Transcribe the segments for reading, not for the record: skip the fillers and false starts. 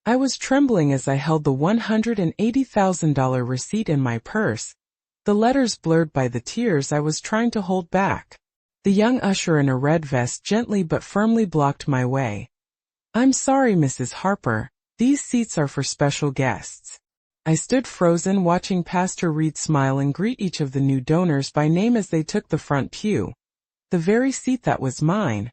I was trembling as I held the $180,000 receipt in my purse, the letters blurred by the tears I was trying to hold back. The young usher in a red vest gently but firmly blocked my way. "I'm sorry, Mrs. Harper, these seats are for special guests." I stood frozen, watching Pastor Reed smile and greet each of the new donors by name as they took the front pew, the very seat that was mine,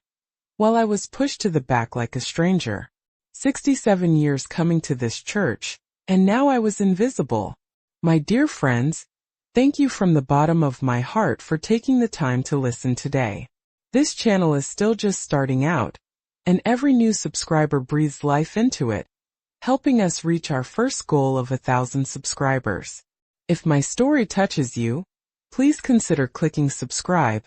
while I was pushed to the back like a stranger. 67 years coming to this church, and now I was invisible. My dear friends, thank you from the bottom of my heart for taking the time to listen today. This channel is still just starting out, and every new subscriber breathes life into it, helping us reach our first goal of 1,000 subscribers. If my story touches you, please consider clicking subscribe,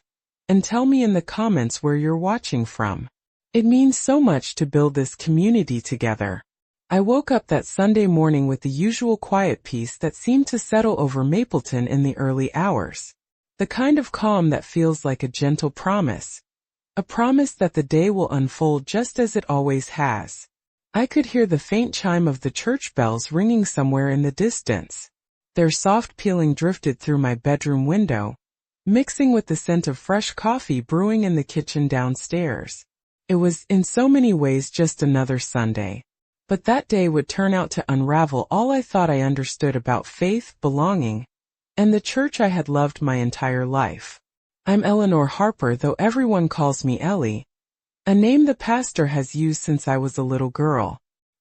and tell me in the comments where you're watching from. It means so much to build this community together. I woke up that Sunday morning with the usual quiet peace that seemed to settle over Mapleton in the early hours. The kind of calm that feels like a gentle promise. A promise that the day will unfold just as it always has. I could hear the faint chime of the church bells ringing somewhere in the distance. Their soft pealing drifted through my bedroom window, mixing with the scent of fresh coffee brewing in the kitchen downstairs. It was, in so many ways, just another Sunday. But that day would turn out to unravel all I thought I understood about faith, belonging, and the church I had loved my entire life. I'm Eleanor Harper, though everyone calls me Ellie, a name the pastor has used since I was a little girl.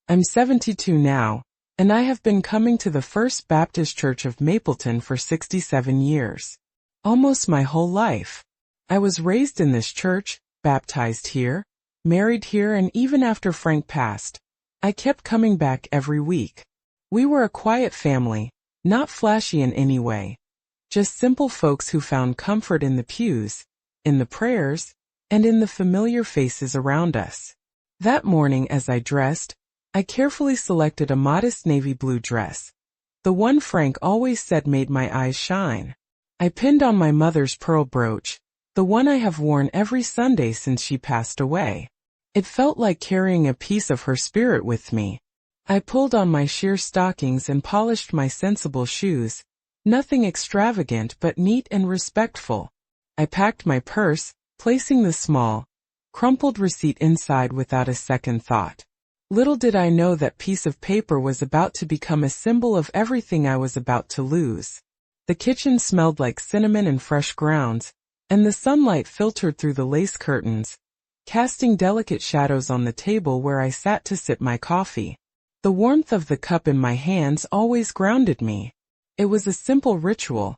I'm 72 now, and I have been coming to the First Baptist Church of Mapleton for 67 years. Almost my whole life. I was raised in this church, baptized here, married here, and even after Frank passed, I kept coming back every week. We were a quiet family, not flashy in any way. Just simple folks who found comfort in the pews, in the prayers, and in the familiar faces around us. That morning as I dressed, I carefully selected a modest navy blue dress, the one Frank always said made my eyes shine. I pinned on my mother's pearl brooch, the one I have worn every Sunday since she passed away. It felt like carrying a piece of her spirit with me. I pulled on my sheer stockings and polished my sensible shoes, nothing extravagant but neat and respectful. I packed my purse, placing the small, crumpled receipt inside without a second thought. Little did I know that piece of paper was about to become a symbol of everything I was about to lose. The kitchen smelled like cinnamon and fresh grounds, and the sunlight filtered through the lace curtains, casting delicate shadows on the table where I sat to sip my coffee. The warmth of the cup in my hands always grounded me. It was a simple ritual,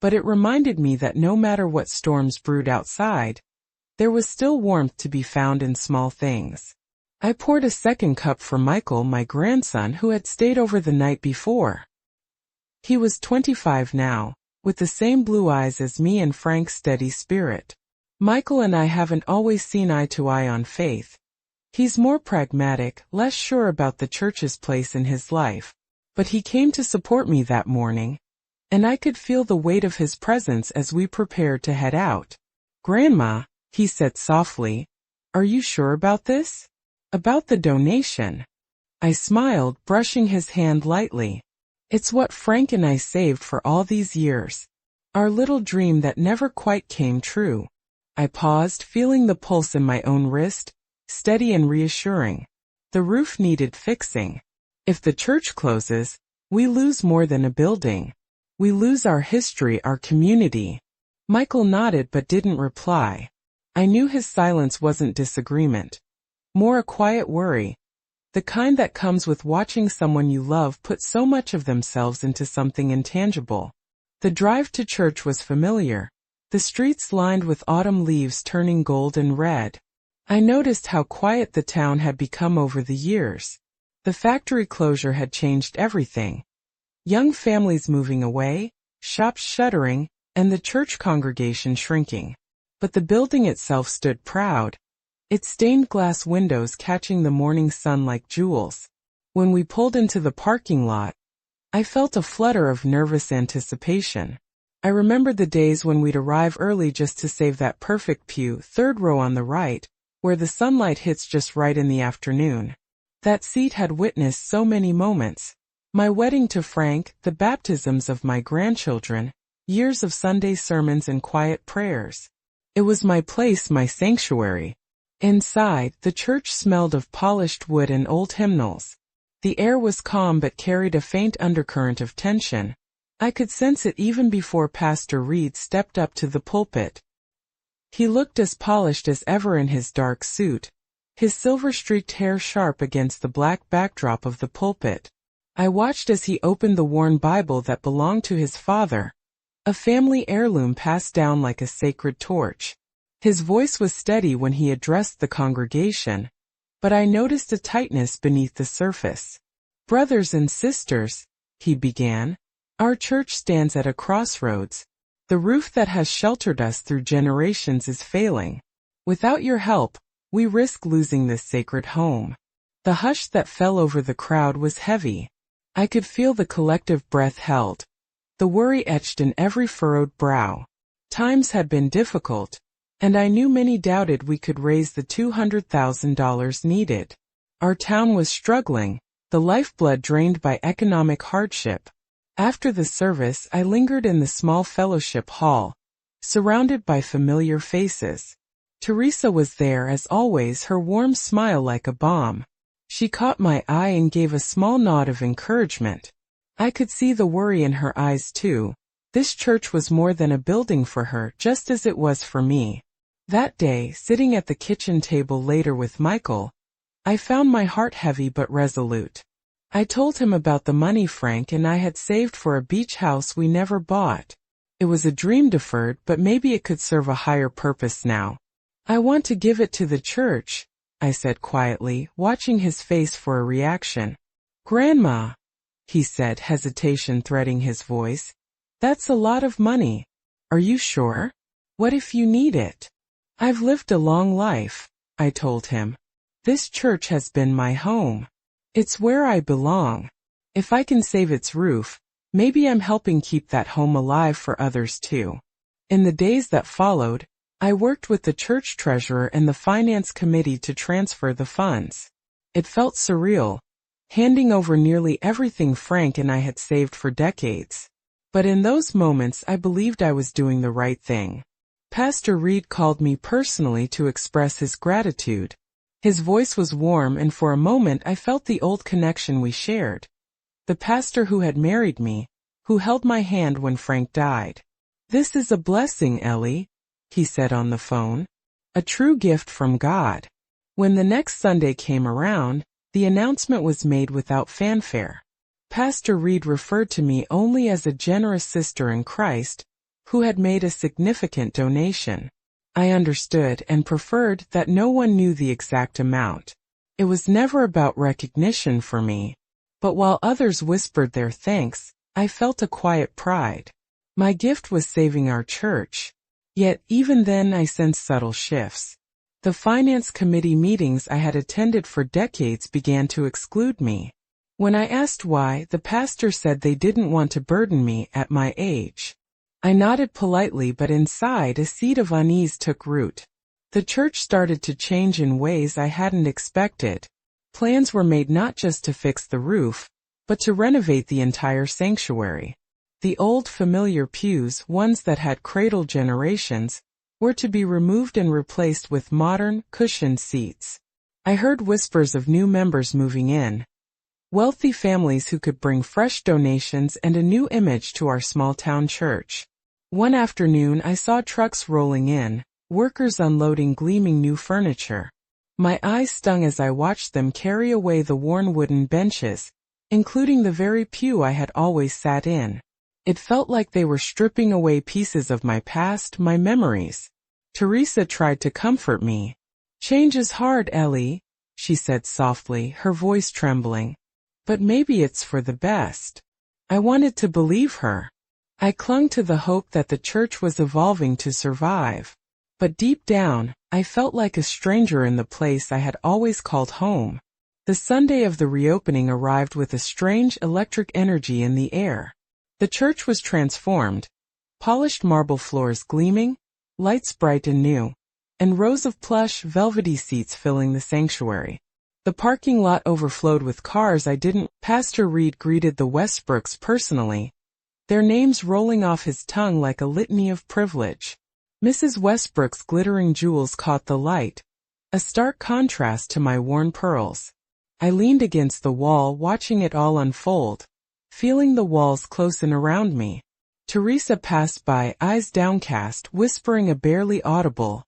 but it reminded me that no matter what storms brewed outside, there was still warmth to be found in small things. I poured a second cup for Michael, my grandson, who had stayed over the night before. He was 25 now, with the same blue eyes as me and Frank's steady spirit. Michael and I haven't always seen eye to eye on faith. He's more pragmatic, less sure about the church's place in his life. But he came to support me that morning, and I could feel the weight of his presence as we prepared to head out. "Grandma," he said softly, "are you sure about this? About the donation?" I smiled, brushing his hand lightly. "It's what Frank and I saved for all these years. Our little dream that never quite came true." I paused, feeling the pulse in my own wrist, steady and reassuring. The roof needed fixing. If the church closes, we lose more than a building. We lose our history, our community. Michael nodded but didn't reply. I knew his silence wasn't disagreement. More a quiet worry. The kind that comes with watching someone you love put so much of themselves into something intangible. The drive to church was familiar. The streets lined with autumn leaves turning gold and red. I noticed how quiet the town had become over the years. The factory closure had changed everything. Young families moving away, shops shuttering, and the church congregation shrinking. But the building itself stood proud, its stained glass windows catching the morning sun like jewels. When we pulled into the parking lot, I felt a flutter of nervous anticipation. I remembered the days when we'd arrive early just to save that perfect pew, third row on the right, where the sunlight hits just right in the afternoon. That seat had witnessed so many moments. My wedding to Frank, the baptisms of my grandchildren, years of Sunday sermons and quiet prayers. It was my place, my sanctuary. Inside, the church smelled of polished wood and old hymnals. The air was calm but carried a faint undercurrent of tension. I could sense it even before Pastor Reed stepped up to the pulpit. He looked as polished as ever in his dark suit, his silver-streaked hair sharp against the black backdrop of the pulpit. I watched as he opened the worn Bible that belonged to his father, a family heirloom passed down like a sacred torch. His voice was steady when he addressed the congregation, but I noticed a tightness beneath the surface. "Brothers and sisters," he began, "our church stands at a crossroads. The roof that has sheltered us through generations is failing. Without your help, we risk losing this sacred home." The hush that fell over the crowd was heavy. I could feel the collective breath held, the worry etched in every furrowed brow. Times had been difficult, and I knew many doubted we could raise the $200,000 needed. Our town was struggling, the lifeblood drained by economic hardship. After the service, I lingered in the small fellowship hall, surrounded by familiar faces. Teresa was there as always, her warm smile like a balm. She caught my eye and gave a small nod of encouragement. I could see the worry in her eyes too. This church was more than a building for her, just as it was for me. That day, sitting at the kitchen table later with Michael, I found my heart heavy but resolute. I told him about the money Frank and I had saved for a beach house we never bought. It was a dream deferred, but maybe it could serve a higher purpose now. "I want to give it to the church," I said quietly, watching his face for a reaction. "Grandma," he said, hesitation threading his voice, "that's a lot of money. Are you sure? What if you need it?" "I've lived a long life," I told him. "This church has been my home. It's where I belong. If I can save its roof, maybe I'm helping keep that home alive for others too." In the days that followed, I worked with the church treasurer and the finance committee to transfer the funds. It felt surreal, handing over nearly everything Frank and I had saved for decades. But in those moments I believed I was doing the right thing. Pastor Reed called me personally to express his gratitude. His voice was warm, and for a moment I felt the old connection we shared. The pastor who had married me, who held my hand when Frank died. "This is a blessing, Ellie," he said on the phone. "A true gift from God." When the next Sunday came around, the announcement was made without fanfare. Pastor Reed referred to me only as a generous sister in Christ, who had made a significant donation. I understood and preferred that no one knew the exact amount. It was never about recognition for me, but while others whispered their thanks, I felt a quiet pride. My gift was saving our church. Yet even then I sensed subtle shifts. The finance committee meetings I had attended for decades began to exclude me. When I asked why, the pastor said they didn't want to burden me at my age. I nodded politely, but inside a seed of unease took root. The church started to change in ways I hadn't expected. Plans were made not just to fix the roof, but to renovate the entire sanctuary. The old familiar pews, ones that had cradled generations, were to be removed and replaced with modern, cushioned seats. I heard whispers of new members moving in, wealthy families who could bring fresh donations and a new image to our small-town church. One afternoon I saw trucks rolling in, workers unloading gleaming new furniture. My eyes stung as I watched them carry away the worn wooden benches, including the very pew I had always sat in. It felt like they were stripping away pieces of my past, my memories. Teresa tried to comfort me. "Change is hard, Ellie," she said softly, her voice trembling. "But maybe it's for the best." I wanted to believe her. I clung to the hope that the church was evolving to survive. But deep down, I felt like a stranger in the place I had always called home. The Sunday of the reopening arrived with a strange electric energy in the air. The church was transformed, polished marble floors gleaming, lights bright and new, and rows of plush, velvety seats filling the sanctuary. The parking lot overflowed with cars I didn't. Pastor Reed greeted the Westbrooks personally, their names rolling off his tongue like a litany of privilege. Mrs. Westbrook's glittering jewels caught the light, a stark contrast to my worn pearls. I leaned against the wall watching it all unfold, feeling the walls close in around me. Teresa passed by, eyes downcast, whispering a barely audible,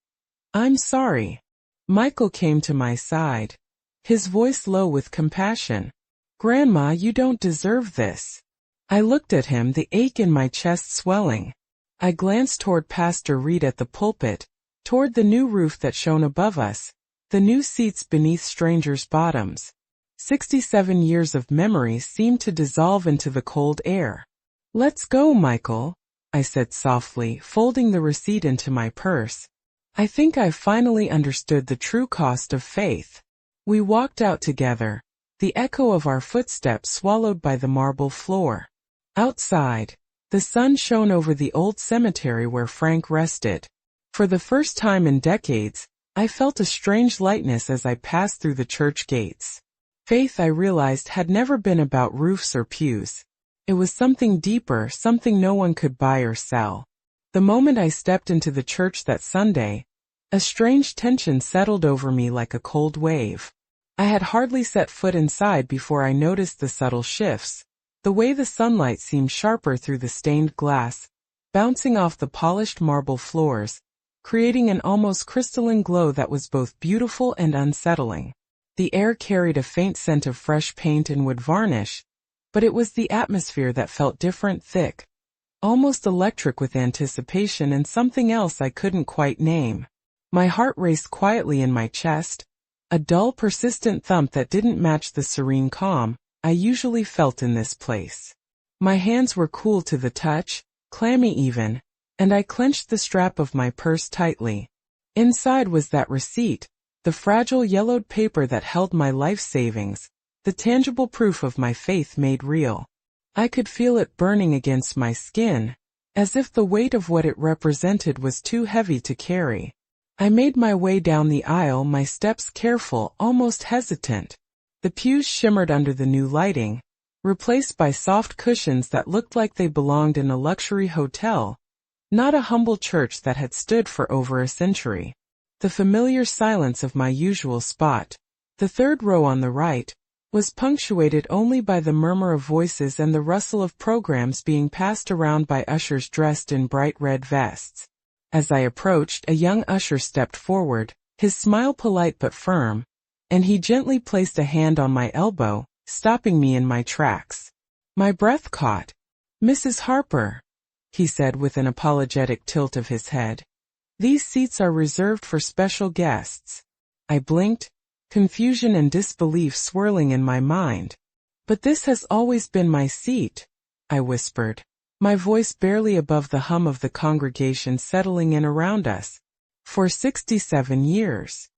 "I'm sorry." Michael came to my side, his voice low with compassion. "Grandma, you don't deserve this." I looked at him, the ache in my chest swelling. I glanced toward Pastor Reed at the pulpit, toward the new roof that shone above us, the new seats beneath strangers' bottoms. 67 years of memories seemed to dissolve into the cold air. "Let's go, Michael," I said softly, folding the receipt into my purse. "I think I've finally understood the true cost of faith." We walked out together, the echo of our footsteps swallowed by the marble floor. Outside, the sun shone over the old cemetery where Frank rested. For the first time in decades, I felt a strange lightness as I passed through the church gates. Faith, I realized, had never been about roofs or pews. It was something deeper, something no one could buy or sell. The moment I stepped into the church that Sunday, a strange tension settled over me like a cold wave. I had hardly set foot inside before I noticed the subtle shifts, the way the sunlight seemed sharper through the stained glass, bouncing off the polished marble floors, creating an almost crystalline glow that was both beautiful and unsettling. The air carried a faint scent of fresh paint and wood varnish, but it was the atmosphere that felt different, thick, almost electric with anticipation and something else I couldn't quite name. My heart raced quietly in my chest, a dull, persistent thump that didn't match the serene calm I usually felt in this place. My hands were cool to the touch, clammy even, and I clenched the strap of my purse tightly. Inside was that receipt, the fragile yellowed paper that held my life savings, the tangible proof of my faith made real. I could feel it burning against my skin, as if the weight of what it represented was too heavy to carry. I made my way down the aisle, my steps careful, almost hesitant. The pews shimmered under the new lighting, replaced by soft cushions that looked like they belonged in a luxury hotel, not a humble church that had stood for over a century. The familiar silence of my usual spot, the third row on the right, was punctuated only by the murmur of voices and the rustle of programs being passed around by ushers dressed in bright red vests. As I approached, a young usher stepped forward, his smile polite but firm, and he gently placed a hand on my elbow, stopping me in my tracks. My breath caught. "Mrs. Harper," he said with an apologetic tilt of his head. "These seats are reserved for special guests." I blinked, confusion and disbelief swirling in my mind. "But this has always been my seat," I whispered, my voice barely above the hum of the congregation settling in around us. "For 67 years.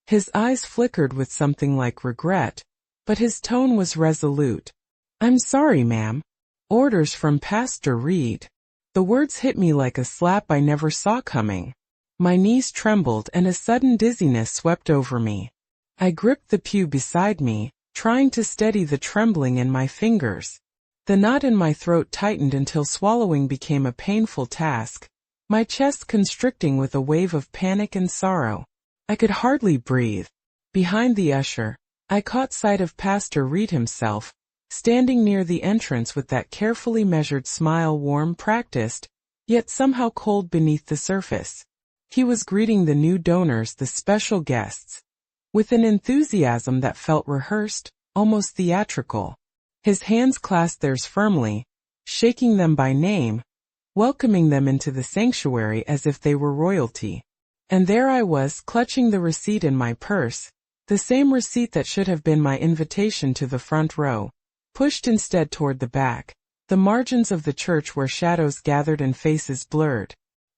His eyes flickered with something like regret, but his tone was resolute. "I'm sorry, ma'am. Orders from Pastor Reed." The words hit me like a slap I never saw coming. My knees trembled and a sudden dizziness swept over me. I gripped the pew beside me, trying to steady the trembling in my fingers. The knot in my throat tightened until swallowing became a painful task, my chest constricting with a wave of panic and sorrow. I could hardly breathe. Behind the usher, I caught sight of Pastor Reed himself, standing near the entrance with that carefully measured smile, warm, practiced, yet somehow cold beneath the surface. He was greeting the new donors, the special guests, with an enthusiasm that felt rehearsed, almost theatrical. His hands clasped theirs firmly, shaking them by name, welcoming them into the sanctuary as if they were royalty. And there I was, clutching the receipt in my purse, the same receipt that should have been my invitation to the front row, pushed instead toward the back, the margins of the church where shadows gathered and faces blurred.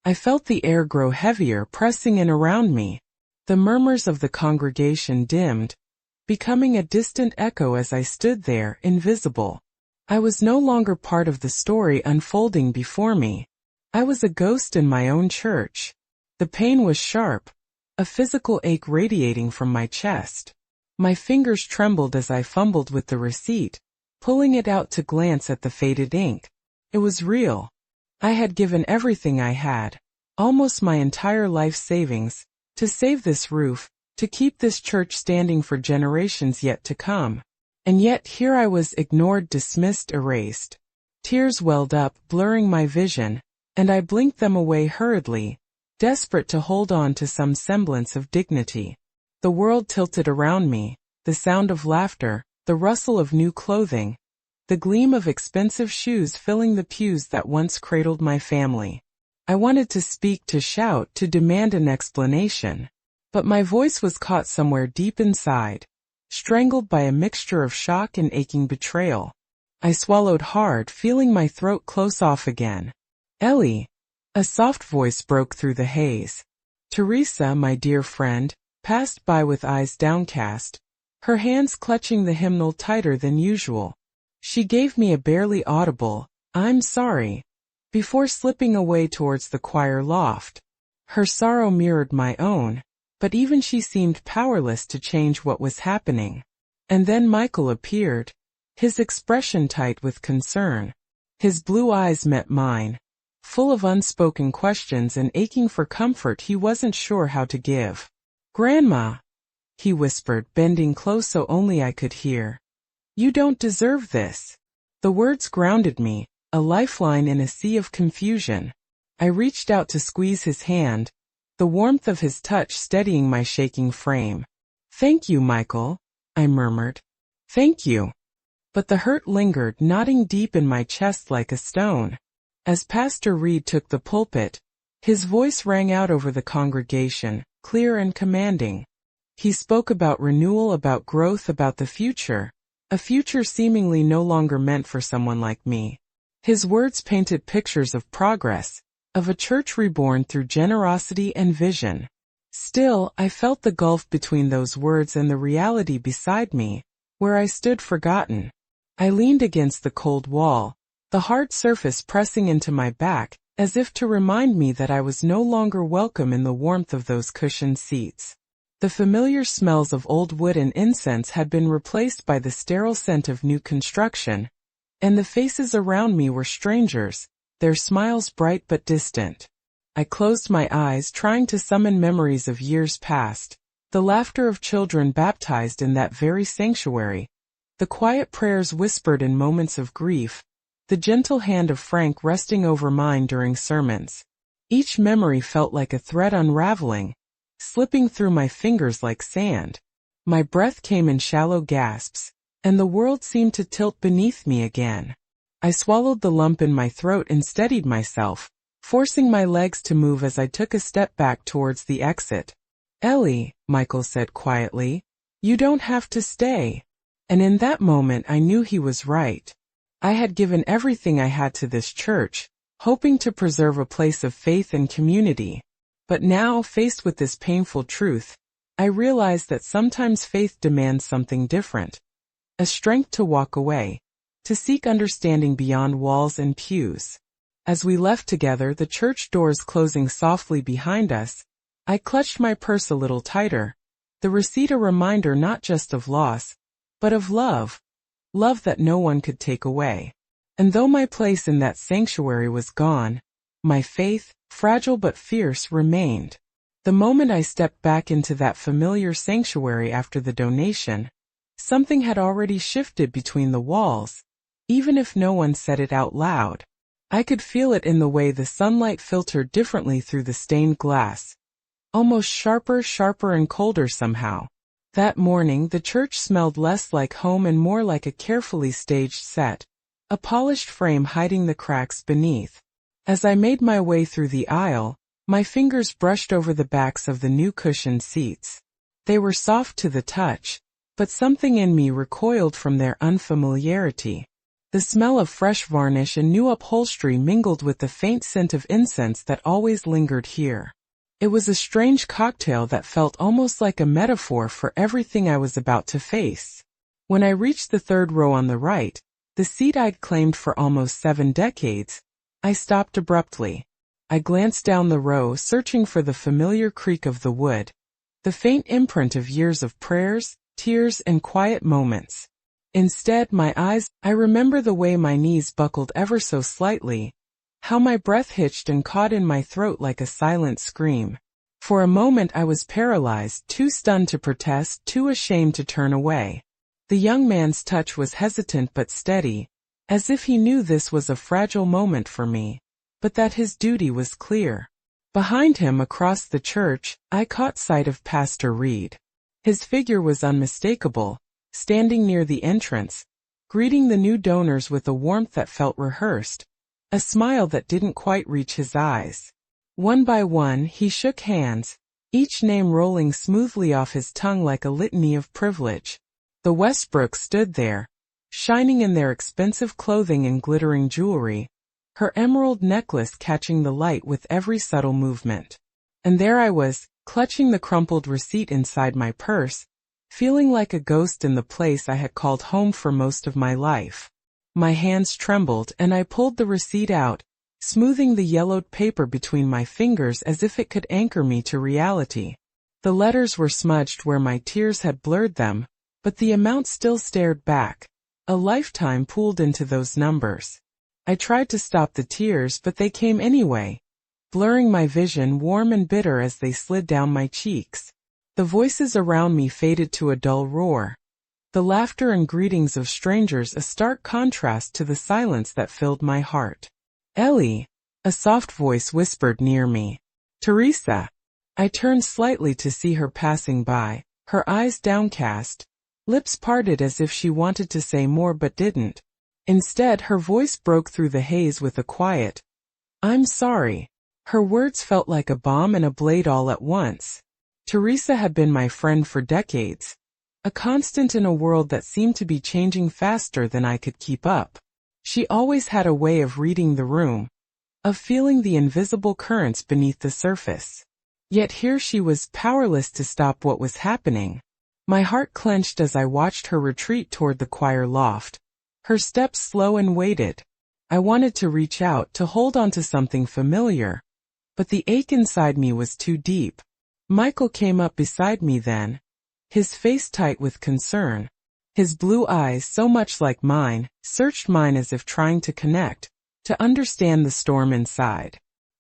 I felt the air grow heavier, pressing in around me. The murmurs of the congregation dimmed, becoming a distant echo as I stood there, invisible. I was no longer part of the story unfolding before me. I was a ghost in my own church. The pain was sharp, a physical ache radiating from my chest. My fingers trembled as I fumbled with the receipt, pulling it out to glance at the faded ink. It was real. I had given everything I had, almost my entire life savings, to save this roof, to keep this church standing for generations yet to come. And yet here I was ignored, dismissed, erased. Tears welled up, blurring my vision, and I blinked them away hurriedly, desperate to hold on to some semblance of dignity. The world tilted around me, the sound of laughter, the rustle of new clothing, the gleam of expensive shoes filling the pews that once cradled my family. I wanted to speak, to shout, to demand an explanation. But my voice was caught somewhere deep inside, strangled by a mixture of shock and aching betrayal. I swallowed hard, feeling my throat close off again. "Ellie," a soft voice broke through the haze. Teresa, my dear friend, passed by with eyes downcast, her hands clutching the hymnal tighter than usual. She gave me a barely audible, "I'm sorry," before slipping away towards the choir loft. Her sorrow mirrored my own, but even she seemed powerless to change what was happening. And then Michael appeared, his expression tight with concern. His blue eyes met mine, full of unspoken questions and aching for comfort he wasn't sure how to give. "Grandma," he whispered, bending close so only I could hear. "You don't deserve this." The words grounded me, a lifeline in a sea of confusion. I reached out to squeeze his hand, the warmth of his touch steadying my shaking frame. "Thank you, Michael," I murmured. "Thank you." But the hurt lingered, knotting deep in my chest like a stone. As Pastor Reed took the pulpit, his voice rang out over the congregation, clear and commanding. He spoke about renewal, about growth, about the future, a future seemingly no longer meant for someone like me. His words painted pictures of progress, of a church reborn through generosity and vision. Still, I felt the gulf between those words and the reality beside me, where I stood forgotten. I leaned against the cold wall, the hard surface pressing into my back, as if to remind me that I was no longer welcome in the warmth of those cushioned seats. The familiar smells of old wood and incense had been replaced by the sterile scent of new construction, and the faces around me were strangers, their smiles bright but distant. I closed my eyes, trying to summon memories of years past, the laughter of children baptized in that very sanctuary, the quiet prayers whispered in moments of grief, the gentle hand of Frank resting over mine during sermons. Each memory felt like a thread unraveling, slipping through my fingers like sand. My breath came in shallow gasps, and the world seemed to tilt beneath me again. I swallowed the lump in my throat and steadied myself, forcing my legs to move as I took a step back towards the exit. "Ellie," Michael said quietly, "you don't have to stay." And in that moment I knew he was right. I had given everything I had to this church, hoping to preserve a place of faith and community. But now, faced with this painful truth, I realized that sometimes faith demands something different. A strength to walk away, to seek understanding beyond walls and pews. As we left together, the church doors closing softly behind us, I clutched my purse a little tighter, the receipt a reminder not just of loss, but of love. Love that no one could take away. And though my place in that sanctuary was gone, my faith, fragile but fierce, remained. The moment I stepped back into that familiar sanctuary after the donation, something had already shifted between the walls, even if no one said it out loud. I could feel it in the way the sunlight filtered differently through the stained glass, almost sharper and colder somehow. That morning the church smelled less like home and more like a carefully staged set, a polished frame hiding the cracks beneath. As I made my way through the aisle, my fingers brushed over the backs of the new cushioned seats. They were soft to the touch, but something in me recoiled from their unfamiliarity. The smell of fresh varnish and new upholstery mingled with the faint scent of incense that always lingered here. It was a strange cocktail that felt almost like a metaphor for everything I was about to face. When I reached the third row on the right, the seat I'd claimed for almost 7 decades, I stopped abruptly. I glanced down the row, searching for the familiar creak of the wood, the faint imprint of years of prayers, tears, and quiet moments. Instead, I remember the way my knees buckled ever so slightly, how my breath hitched and caught in my throat like a silent scream. For a moment I was paralyzed, too stunned to protest, too ashamed to turn away. The young man's touch was hesitant but steady, as if he knew this was a fragile moment for me, but that his duty was clear. Behind him, across the church, I caught sight of Pastor Reed. His figure was unmistakable, standing near the entrance, greeting the new donors with a warmth that felt rehearsed, a smile that didn't quite reach his eyes. One by one, he shook hands, each name rolling smoothly off his tongue like a litany of privilege. The Westbrooks stood there, shining in their expensive clothing and glittering jewelry, her emerald necklace catching the light with every subtle movement. And there I was, clutching the crumpled receipt inside my purse, feeling like a ghost in the place I had called home for most of my life. My hands trembled and I pulled the receipt out, smoothing the yellowed paper between my fingers as if it could anchor me to reality. The letters were smudged where my tears had blurred them, but the amount still stared back. A lifetime pooled into those numbers. I tried to stop the tears, but they came anyway, blurring my vision, warm and bitter as they slid down my cheeks. The voices around me faded to a dull roar. The laughter and greetings of strangers a stark contrast to the silence that filled my heart. "Ellie," a soft voice whispered near me. "Teresa." I turned slightly to see her passing by, her eyes downcast, lips parted as if she wanted to say more but didn't. Instead, her voice broke through the haze with a quiet, "I'm sorry." Her words felt like a bomb and a blade all at once. Teresa had been my friend for decades, a constant in a world that seemed to be changing faster than I could keep up. She always had a way of reading the room, of feeling the invisible currents beneath the surface. Yet here she was, powerless to stop what was happening. My heart clenched as I watched her retreat toward the choir loft, her steps slow and weighted. I wanted to reach out, to hold on to something familiar, but the ache inside me was too deep. Michael came up beside me then, his face tight with concern. His blue eyes, so much like mine, searched mine as if trying to connect, to understand the storm inside.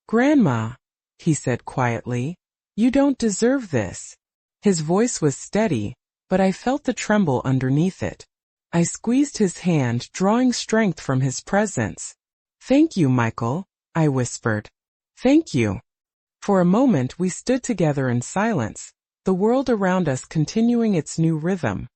"Grandma," he said quietly, "you don't deserve this." His voice was steady, but I felt the tremble underneath it. I squeezed his hand, drawing strength from his presence. "Thank you, Michael," I whispered. "Thank you." For a moment we stood together in silence, the world around us continuing its new rhythm,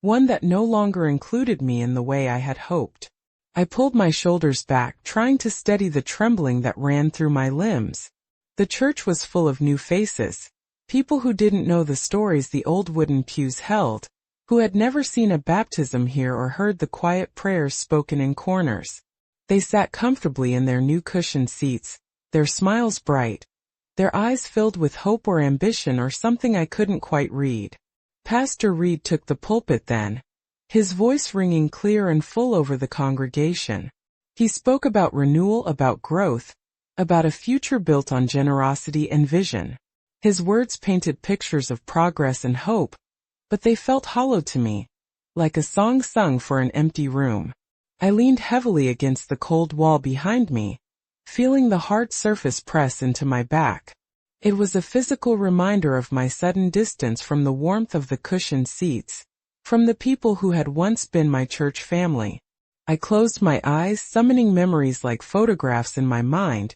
one that no longer included me in the way I had hoped. I pulled my shoulders back, trying to steady the trembling that ran through my limbs. The church was full of new faces, people who didn't know the stories the old wooden pews held, who had never seen a baptism here or heard the quiet prayers spoken in corners. They sat comfortably in their new cushioned seats, their smiles bright, their eyes filled with hope or ambition or something I couldn't quite read. Pastor Reed took the pulpit then, his voice ringing clear and full over the congregation. He spoke about renewal, about growth, about a future built on generosity and vision. His words painted pictures of progress and hope, but they felt hollow to me, like a song sung for an empty room. I leaned heavily against the cold wall behind me, feeling the hard surface press into my back. It was a physical reminder of my sudden distance from the warmth of the cushioned seats, from the people who had once been my church family. I closed my eyes, summoning memories like photographs in my mind,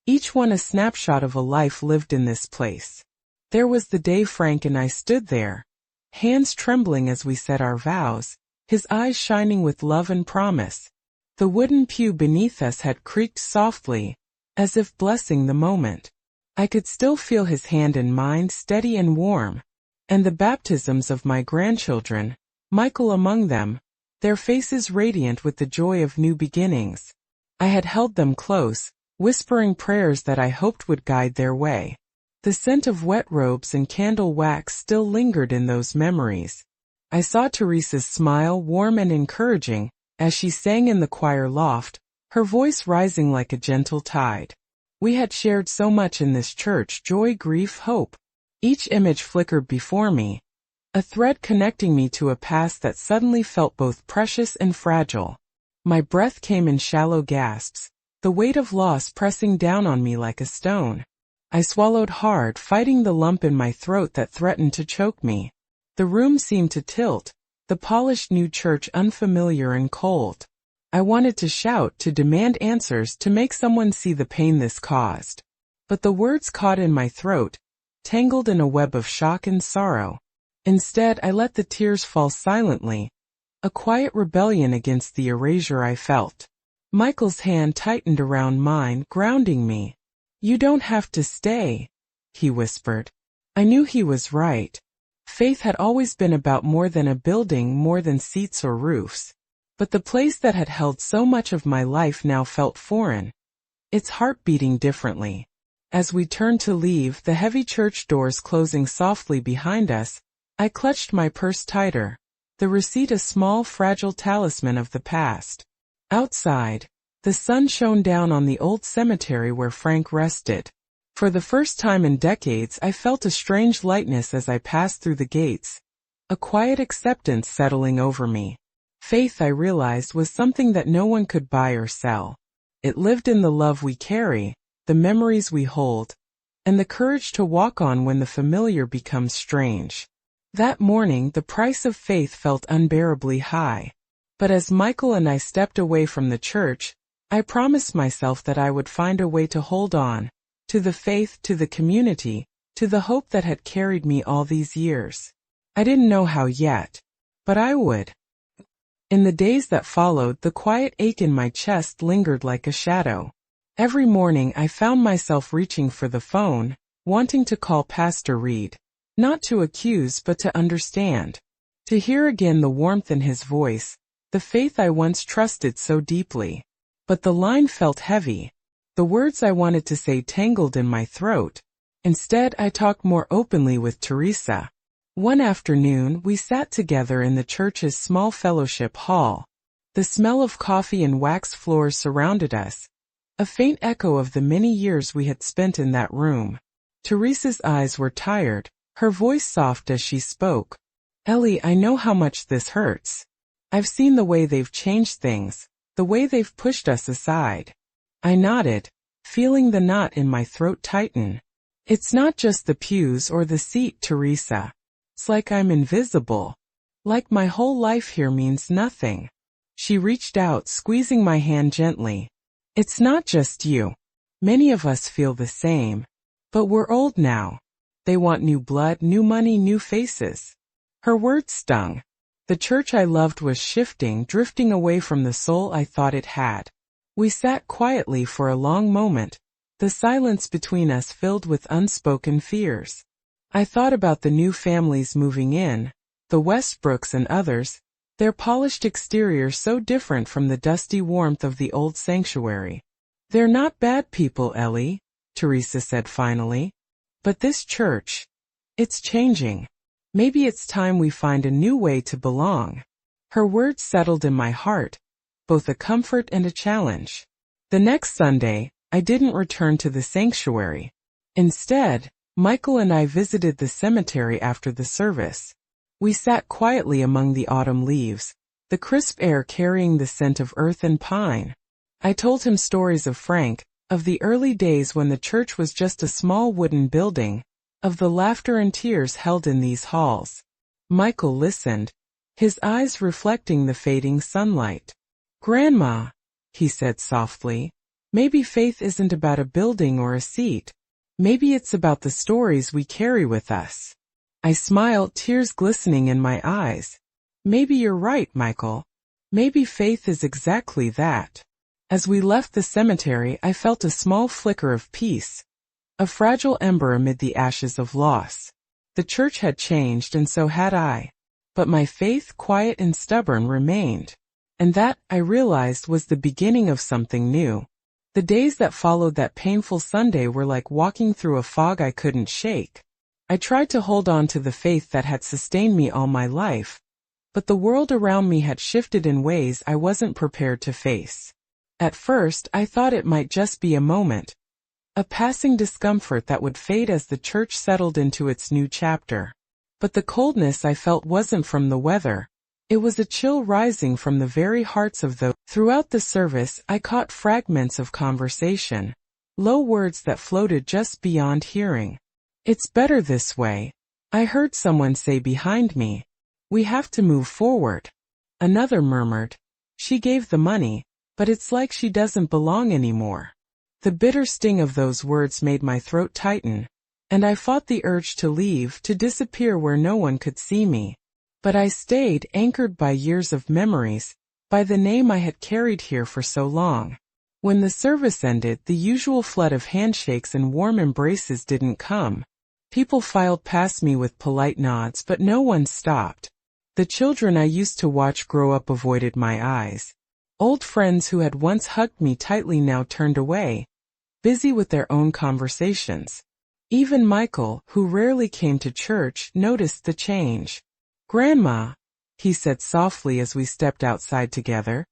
each one a snapshot of a life lived in this place. There was the day Frank and I stood there, hands trembling as we said our vows, his eyes shining with love and promise. The wooden pew beneath us had creaked softly, as if blessing the moment. I could still feel his hand in mine, steady and warm. And the baptisms of my grandchildren, Michael among them, their faces radiant with the joy of new beginnings. I had held them close, whispering prayers that I hoped would guide their way. The scent of wet robes and candle wax still lingered in those memories. I saw Teresa's smile, warm and encouraging, as she sang in the choir loft, her voice rising like a gentle tide. We had shared so much in this church: joy, grief, hope. Each image flickered before me, a thread connecting me to a past that suddenly felt both precious and fragile. My breath came in shallow gasps, the weight of loss pressing down on me like a stone. I swallowed hard, fighting the lump in my throat that threatened to choke me. The room seemed to tilt, the polished new church unfamiliar and cold. I wanted to shout, to demand answers, to make someone see the pain this caused. But the words caught in my throat, tangled in a web of shock and sorrow. Instead, I let the tears fall silently, a quiet rebellion against the erasure I felt. Michael's hand tightened around mine, grounding me. "You don't have to stay," he whispered. I knew he was right. Faith had always been about more than a building, more than seats or roofs. But the place that had held so much of my life now felt foreign, its heart beating differently. As we turned to leave, the heavy church doors closing softly behind us, I clutched my purse tighter, the receipt a small fragile talisman of the past. Outside, the sun shone down on the old cemetery where Frank rested. For the first time in decades, I felt a strange lightness as I passed through the gates, a quiet acceptance settling over me. Faith, I realized, was something that no one could buy or sell. It lived in the love we carry, the memories we hold, and the courage to walk on when the familiar becomes strange. That morning, the price of faith felt unbearably high. But as Michael and I stepped away from the church, I promised myself that I would find a way to hold on, to the faith, to the community, to the hope that had carried me all these years. I didn't know how yet, but I would. In the days that followed, the quiet ache in my chest lingered like a shadow. Every morning I found myself reaching for the phone, wanting to call Pastor Reed. Not to accuse, but to understand. To hear again the warmth in his voice, the faith I once trusted so deeply. But the line felt heavy. The words I wanted to say tangled in my throat. Instead, I talked more openly with Teresa. One afternoon, we sat together in the church's small fellowship hall. The smell of coffee and wax floors surrounded us, a faint echo of the many years we had spent in that room. Teresa's eyes were tired, her voice soft as she spoke. "Ellie, I know how much this hurts. I've seen the way they've changed things, the way they've pushed us aside." I nodded, feeling the knot in my throat tighten. "It's not just the pews or the seat, Teresa. It's like I'm invisible. Like my whole life here means nothing." She reached out, squeezing my hand gently. "It's not just you. Many of us feel the same. But we're old now. They want new blood, new money, new faces." Her words stung. The church I loved was shifting, drifting away from the soul I thought it had. We sat quietly for a long moment, the silence between us filled with unspoken fears. I thought about the new families moving in, the Westbrooks and others, their polished exterior so different from the dusty warmth of the old sanctuary. "They're not bad people, Ellie," Teresa said finally. "But this church, it's changing. Maybe it's time we find a new way to belong." Her words settled in my heart, both a comfort and a challenge. The next Sunday, I didn't return to the sanctuary. Instead, Michael and I visited the cemetery after the service. We sat quietly among the autumn leaves, the crisp air carrying the scent of earth and pine. I told him stories of Frank, of the early days when the church was just a small wooden building, of the laughter and tears held in these halls. Michael listened, his eyes reflecting the fading sunlight. "Grandma," he said softly, "maybe faith isn't about a building or a seat. Maybe it's about the stories we carry with us." I smiled, tears glistening in my eyes. "Maybe you're right, Michael. Maybe faith is exactly that." As we left the cemetery, I felt a small flicker of peace, a fragile ember amid the ashes of loss. The church had changed and so had I. But my faith, quiet and stubborn, remained. And that, I realized, was the beginning of something new. The days that followed that painful Sunday were like walking through a fog I couldn't shake. I tried to hold on to the faith that had sustained me all my life, but the world around me had shifted in ways I wasn't prepared to face. At first, I thought it might just be a moment, a passing discomfort that would fade as the church settled into its new chapter. But the coldness I felt wasn't from the weather. It was a chill rising from the very hearts of those. Throughout the service, I caught fragments of conversation, low words that floated just beyond hearing. "It's better this way," I heard someone say behind me. "We have to move forward." Another murmured, "She gave the money, but it's like she doesn't belong anymore." The bitter sting of those words made my throat tighten, and I fought the urge to leave, to disappear where no one could see me. But I stayed, anchored by years of memories, by the name I had carried here for so long. When the service ended, the usual flood of handshakes and warm embraces didn't come. People filed past me with polite nods, but no one stopped. The children I used to watch grow up avoided my eyes. Old friends who had once hugged me tightly now turned away, busy with their own conversations. Even Michael, who rarely came to church, noticed the change. "Grandma," he said softly as we stepped outside together,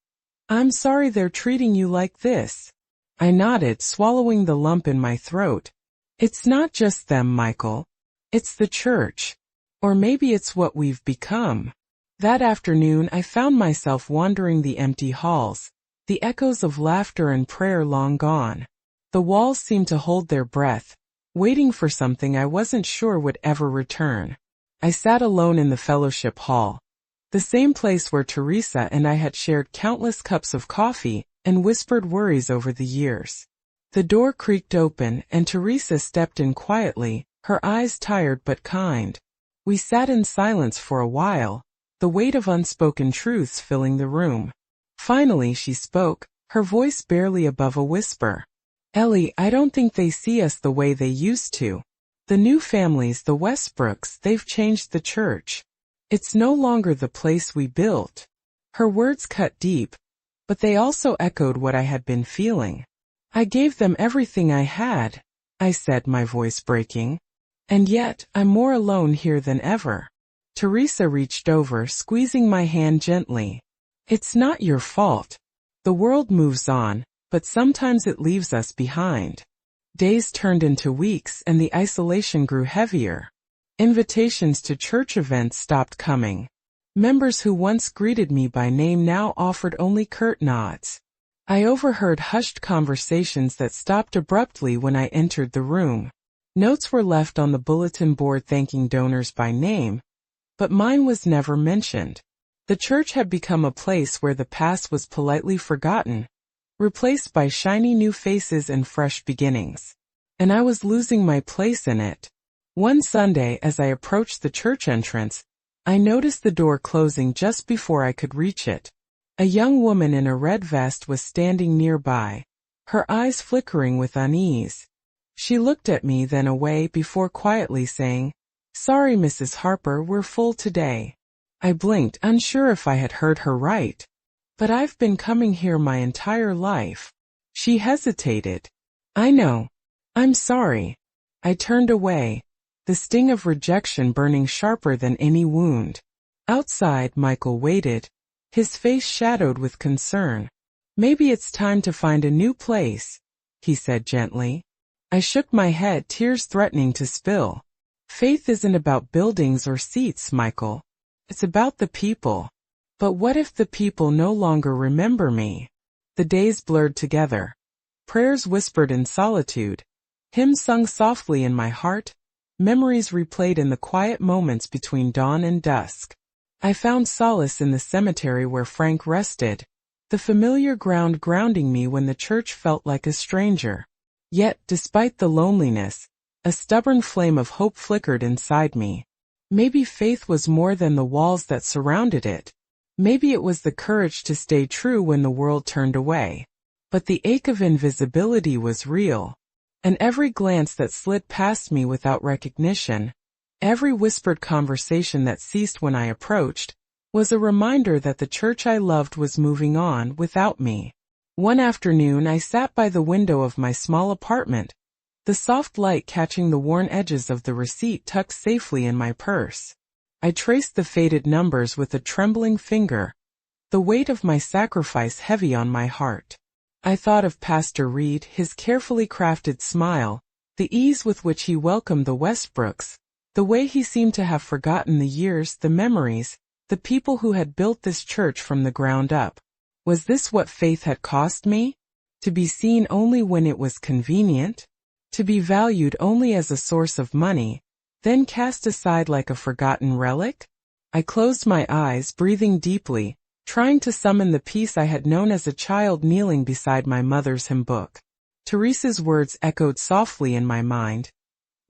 "I'm sorry they're treating you like this." I nodded, swallowing the lump in my throat. "It's not just them, Michael. It's the church. Or maybe it's what we've become." That afternoon I found myself wandering the empty halls, the echoes of laughter and prayer long gone. The walls seemed to hold their breath, waiting for something I wasn't sure would ever return. I sat alone in the fellowship hall, the same place where Teresa and I had shared countless cups of coffee and whispered worries over the years. The door creaked open and Teresa stepped in quietly, her eyes tired but kind. We sat in silence for a while, the weight of unspoken truths filling the room. Finally she spoke, her voice barely above a whisper. "Ellie, I don't think they see us the way they used to. The new families, the Westbrooks, they've changed the church. It's no longer the place we built." Her words cut deep, but they also echoed what I had been feeling. "I gave them everything I had," I said, my voice breaking. "And yet, I'm more alone here than ever." Teresa reached over, squeezing my hand gently. "It's not your fault. The world moves on, but sometimes it leaves us behind." Days turned into weeks and the isolation grew heavier. Invitations to church events stopped coming. Members who once greeted me by name now offered only curt nods. I overheard hushed conversations that stopped abruptly when I entered the room. Notes were left on the bulletin board thanking donors by name, but mine was never mentioned. The church had become a place where the past was politely forgotten, replaced by shiny new faces and fresh beginnings. And I was losing my place in it. One Sunday, as I approached the church entrance, I noticed the door closing just before I could reach it. A young woman in a red vest was standing nearby, her eyes flickering with unease. She looked at me, then away before quietly saying, "Sorry, Mrs. Harper, we're full today." I blinked, unsure if I had heard her right. "But I've been coming here my entire life." She hesitated. "I know. I'm sorry." I turned away, the sting of rejection burning sharper than any wound. Outside, Michael waited, his face shadowed with concern. "Maybe it's time to find a new place," he said gently. I shook my head, tears threatening to spill. "Faith isn't about buildings or seats, Michael. It's about the people." But what if the people no longer remember me? The days blurred together. Prayers whispered in solitude. Hymns sung softly in my heart. Memories replayed in the quiet moments between dawn and dusk. I found solace in the cemetery where Frank rested, the familiar ground grounding me when the church felt like a stranger. Yet, despite the loneliness, a stubborn flame of hope flickered inside me. Maybe faith was more than the walls that surrounded it. Maybe it was the courage to stay true when the world turned away. But the ache of invisibility was real. And every glance that slid past me without recognition, every whispered conversation that ceased when I approached, was a reminder that the church I loved was moving on without me. One afternoon I sat by the window of my small apartment, the soft light catching the worn edges of the receipt tucked safely in my purse. I traced the faded numbers with a trembling finger, the weight of my sacrifice heavy on my heart. I thought of Pastor Reed, his carefully crafted smile, the ease with which he welcomed the Westbrooks, The way he seemed to have forgotten the years, the memories, the people who had built this church from the ground up. Was this what faith had cost me? To be seen only when it was convenient? To be valued only as a source of money, then cast aside like a forgotten relic? I closed my eyes, breathing deeply, trying to summon the peace I had known as a child kneeling beside my mother's hymn book. Teresa's words echoed softly in my mind.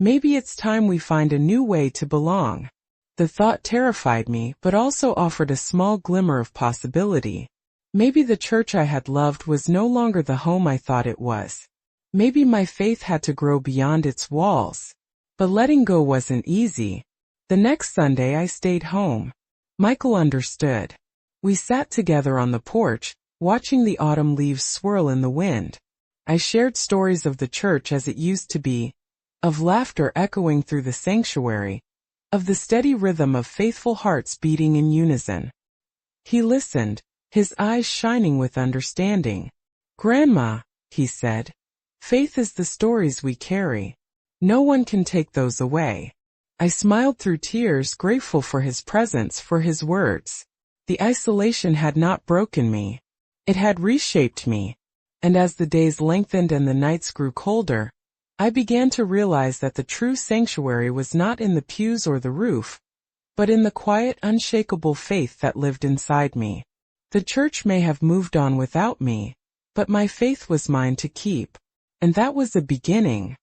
Maybe it's time we find a new way to belong. The thought terrified me, but also offered a small glimmer of possibility. Maybe the church I had loved was no longer the home I thought it was. Maybe my faith had to grow beyond its walls. But letting go wasn't easy. The next Sunday I stayed home. Michael understood. We sat together on the porch, watching the autumn leaves swirl in the wind. I shared stories of the church as it used to be, of laughter echoing through the sanctuary, of the steady rhythm of faithful hearts beating in unison. He listened, his eyes shining with understanding. "Grandma," he said, "faith is the stories we carry. No one can take those away." I smiled through tears, grateful for his presence, for his words. The isolation had not broken me. It had reshaped me. And as the days lengthened and the nights grew colder, I began to realize that the true sanctuary was not in the pews or the roof, but in the quiet, unshakable faith that lived inside me. The church may have moved on without me, but my faith was mine to keep. And that was the beginning.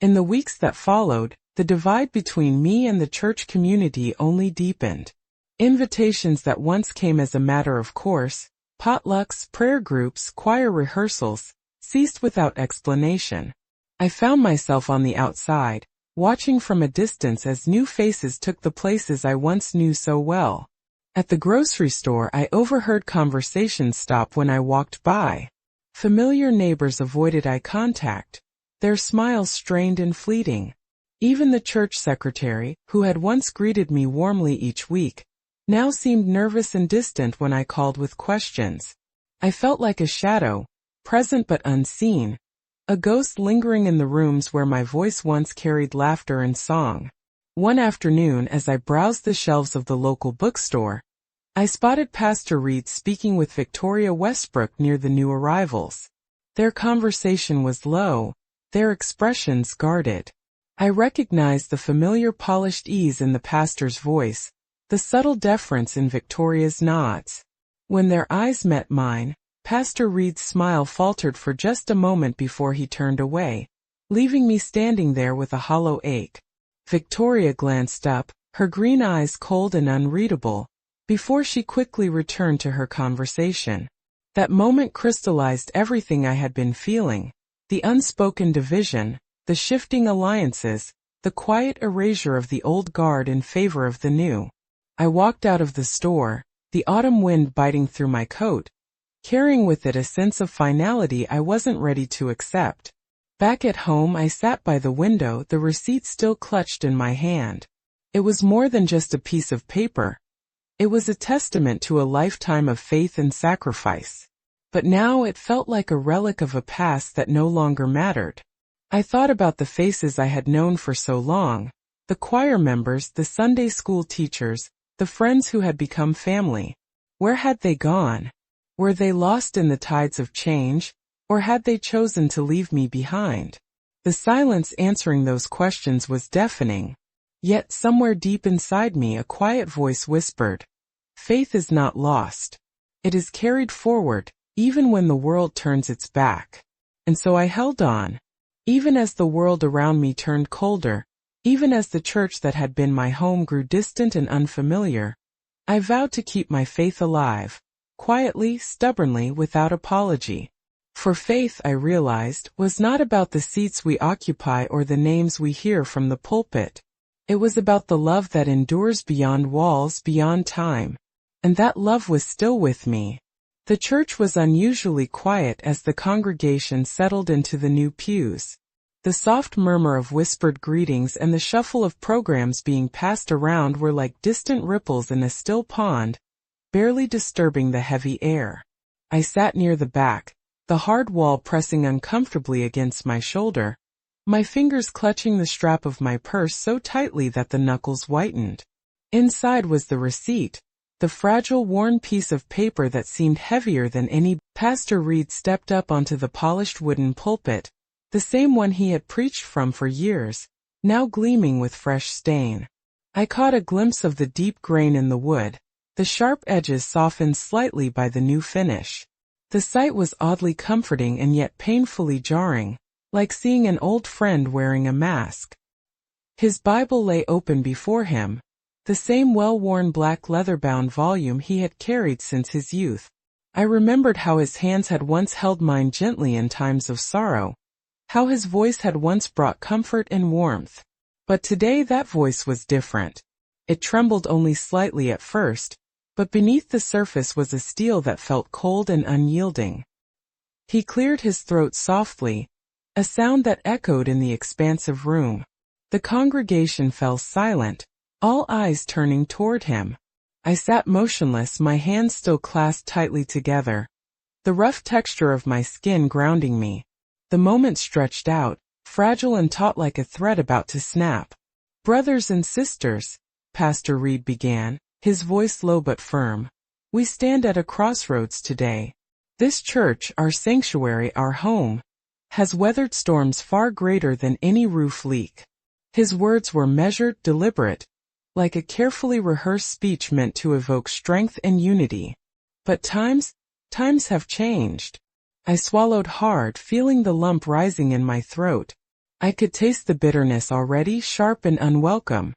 In the weeks that followed, the divide between me and the church community only deepened. Invitations that once came as a matter of course, potlucks, prayer groups, choir rehearsals, ceased without explanation. I found myself on the outside, watching from a distance as new faces took the places I once knew so well. At the grocery store, I overheard conversations stop when I walked by. Familiar neighbors avoided eye contact, their smiles strained and fleeting. Even the church secretary, who had once greeted me warmly each week, now seemed nervous and distant when I called with questions. I felt like a shadow, present but unseen, a ghost lingering in the rooms where my voice once carried laughter and song. One afternoon, as I browsed the shelves of the local bookstore, I spotted Pastor Reed speaking with Victoria Westbrook near the new arrivals. Their conversation was low, their expressions guarded. I recognized the familiar polished ease in the pastor's voice, the subtle deference in Victoria's nods. When their eyes met mine, Pastor Reed's smile faltered for just a moment before he turned away, leaving me standing there with a hollow ache. Victoria glanced up, her green eyes cold and unreadable, before she quickly returned to her conversation. That moment crystallized everything I had been feeling: the unspoken division, the shifting alliances, the quiet erasure of the old guard in favor of the new. I walked out of the store, the autumn wind biting through my coat, carrying with it a sense of finality I wasn't ready to accept. Back at home, I sat by the window, the receipt still clutched in my hand. It was more than just a piece of paper. It was a testament to a lifetime of faith and sacrifice. But now it felt like a relic of a past that no longer mattered. I thought about the faces I had known for so long, the choir members, the Sunday school teachers, the friends who had become family. Where had they gone? Were they lost in the tides of change, or had they chosen to leave me behind? The silence answering those questions was deafening. Yet somewhere deep inside me a quiet voice whispered, "Faith is not lost. It is carried forward, even when the world turns its back." And so I held on. Even as the world around me turned colder, even as the church that had been my home grew distant and unfamiliar, I vowed to keep my faith alive, quietly, stubbornly, without apology. For faith, I realized, was not about the seats we occupy or the names we hear from the pulpit. It was about the love that endures beyond walls, beyond time. And that love was still with me. The church was unusually quiet as the congregation settled into the new pews. The soft murmur of whispered greetings and the shuffle of programs being passed around were like distant ripples in a still pond, barely disturbing the heavy air. I sat near the back, the hard wall pressing uncomfortably against my shoulder, my fingers clutching the strap of my purse so tightly that the knuckles whitened. Inside was the receipt, the fragile, worn piece of paper that seemed heavier than any. Pastor Reed stepped up onto the polished wooden pulpit, the same one he had preached from for years, now gleaming with fresh stain. I caught a glimpse of the deep grain in the wood, the sharp edges softened slightly by the new finish. The sight was oddly comforting and yet painfully jarring, like seeing an old friend wearing a mask. His Bible lay open before him, the same well-worn black leather-bound volume he had carried since his youth. I remembered how his hands had once held mine gently in times of sorrow, how his voice had once brought comfort and warmth. But today that voice was different. It trembled only slightly at first, but beneath the surface was a steel that felt cold and unyielding. He cleared his throat softly, a sound that echoed in the expansive room. The congregation fell silent, all eyes turning toward him. I sat motionless, my hands still clasped tightly together, the rough texture of my skin grounding me. The moment stretched out, fragile and taut like a thread about to snap. "Brothers and sisters," Pastor Reed began, his voice low but firm, "we stand at a crossroads today. This church, our sanctuary, our home, has weathered storms far greater than any roof leak." His words were measured, deliberate, like a carefully rehearsed speech meant to evoke strength and unity. But times have changed. I swallowed hard, feeling the lump rising in my throat. I could taste the bitterness already, sharp and unwelcome.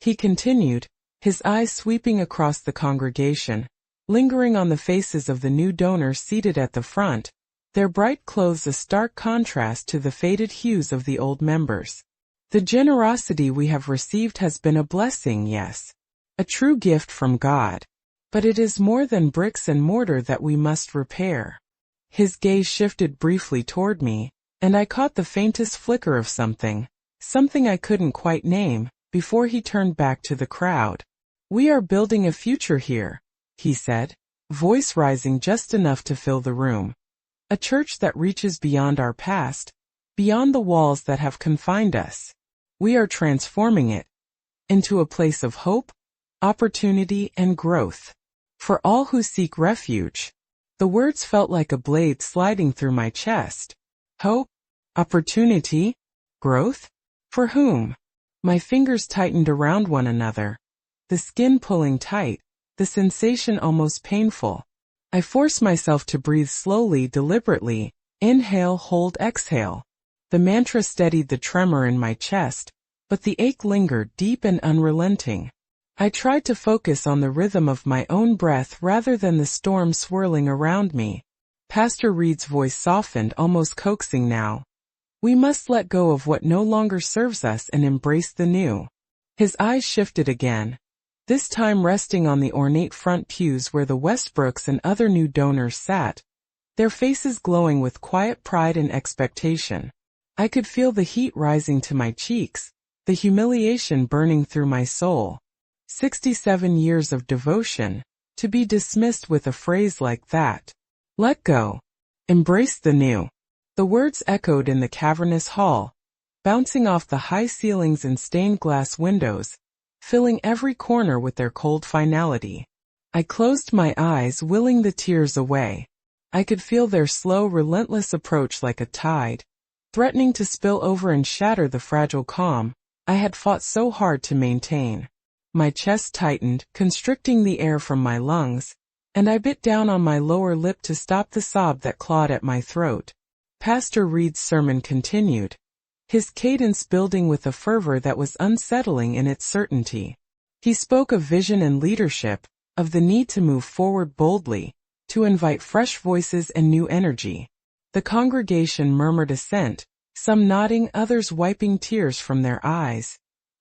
He continued, his eyes sweeping across the congregation, lingering on the faces of the new donors seated at the front, their bright clothes a stark contrast to the faded hues of the old members. "The generosity we have received has been a blessing, yes, a true gift from God. But it is more than bricks and mortar that we must repair." His gaze shifted briefly toward me, and I caught the faintest flicker of something I couldn't quite name, before he turned back to the crowd. "We are building a future here," he said, voice rising just enough to fill the room. "A church that reaches beyond our past, beyond the walls that have confined us. We are transforming it into a place of hope, opportunity, and growth. For all who seek refuge." The words felt like a blade sliding through my chest. Hope? Opportunity? Growth? For whom? My fingers tightened around one another, the skin pulling tight, the sensation almost painful. I forced myself to breathe slowly, deliberately, inhale, hold, exhale. The mantra steadied the tremor in my chest, but the ache lingered deep and unrelenting. I tried to focus on the rhythm of my own breath rather than the storm swirling around me. Pastor Reed's voice softened, almost coaxing now. "We must let go of what no longer serves us and embrace the new." His eyes shifted again, this time resting on the ornate front pews where the Westbrooks and other new donors sat, their faces glowing with quiet pride and expectation. I could feel the heat rising to my cheeks, the humiliation burning through my soul. 67 years of devotion, to be dismissed with a phrase like that. Let go. Embrace the new. The words echoed in the cavernous hall, bouncing off the high ceilings and stained glass windows, filling every corner with their cold finality. I closed my eyes, willing the tears away. I could feel their slow, relentless approach like a tide, threatening to spill over and shatter the fragile calm I had fought so hard to maintain. My chest tightened, constricting the air from my lungs, and I bit down on my lower lip to stop the sob that clawed at my throat. Pastor Reed's sermon continued, his cadence building with a fervor that was unsettling in its certainty. He spoke of vision and leadership, of the need to move forward boldly, to invite fresh voices and new energy. The congregation murmured assent, some nodding, others wiping tears from their eyes.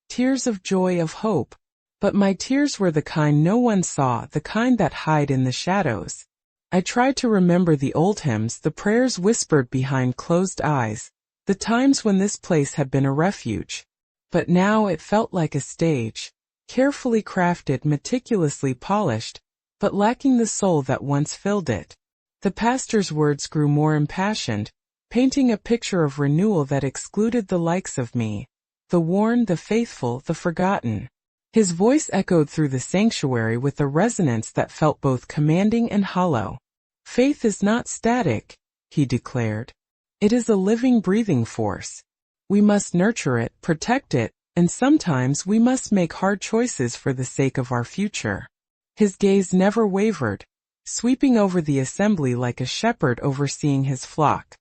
Tears of joy, of hope. But my tears were the kind no one saw, the kind that hide in the shadows. I tried to remember the old hymns, the prayers whispered behind closed eyes, the times when this place had been a refuge. But now it felt like a stage, carefully crafted, meticulously polished, but lacking the soul that once filled it. The pastor's words grew more impassioned, painting a picture of renewal that excluded the likes of me, the worn, the faithful, the forgotten. His voice echoed through the sanctuary with a resonance that felt both commanding and hollow. Faith is not static, he declared. It is a living, breathing force. We must nurture it, protect it, and sometimes we must make hard choices for the sake of our future. His gaze never wavered, sweeping over the assembly like a shepherd overseeing his flock.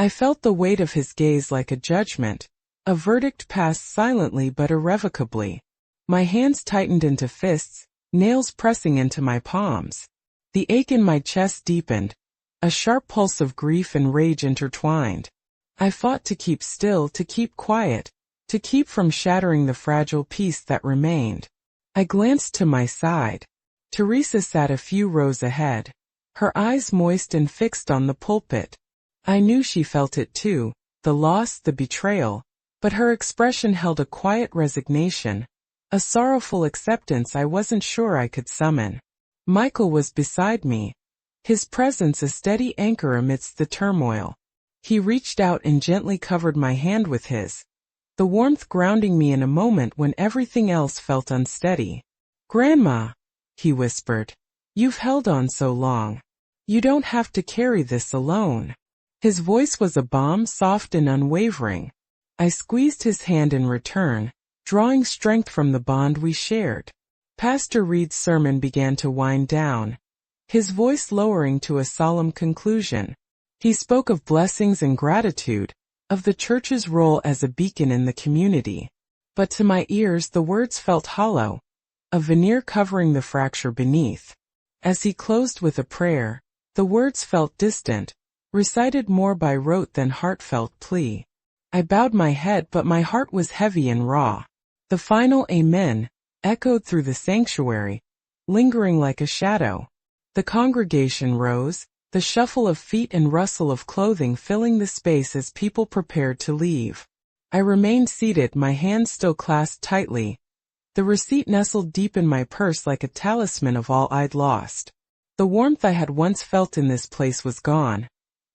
I felt the weight of his gaze like a judgment, a verdict passed silently but irrevocably. My hands tightened into fists, nails pressing into my palms. The ache in my chest deepened, a sharp pulse of grief and rage intertwined. I fought to keep still, to keep quiet, to keep from shattering the fragile peace that remained. I glanced to my side. Teresa sat a few rows ahead, her eyes moist and fixed on the pulpit. I knew she felt it too, the loss, the betrayal, but her expression held a quiet resignation, a sorrowful acceptance I wasn't sure I could summon. Michael was beside me, his presence a steady anchor amidst the turmoil. He reached out and gently covered my hand with his, the warmth grounding me in a moment when everything else felt unsteady. "Grandma," he whispered, "you've held on so long. You don't have to carry this alone." His voice was a balm, soft and unwavering. I squeezed his hand in return, drawing strength from the bond we shared. Pastor Reed's sermon began to wind down, his voice lowering to a solemn conclusion. He spoke of blessings and gratitude, of the church's role as a beacon in the community. But to my ears the words felt hollow, a veneer covering the fracture beneath. As he closed with a prayer, the words felt distant, recited more by rote than heartfelt plea. I bowed my head, but my heart was heavy and raw. The final amen echoed through the sanctuary, lingering like a shadow. The congregation rose, the shuffle of feet and rustle of clothing filling the space as people prepared to leave. I remained seated, my hands still clasped tightly. The receipt nestled deep in my purse like a talisman of all I'd lost. The warmth I had once felt in this place was gone,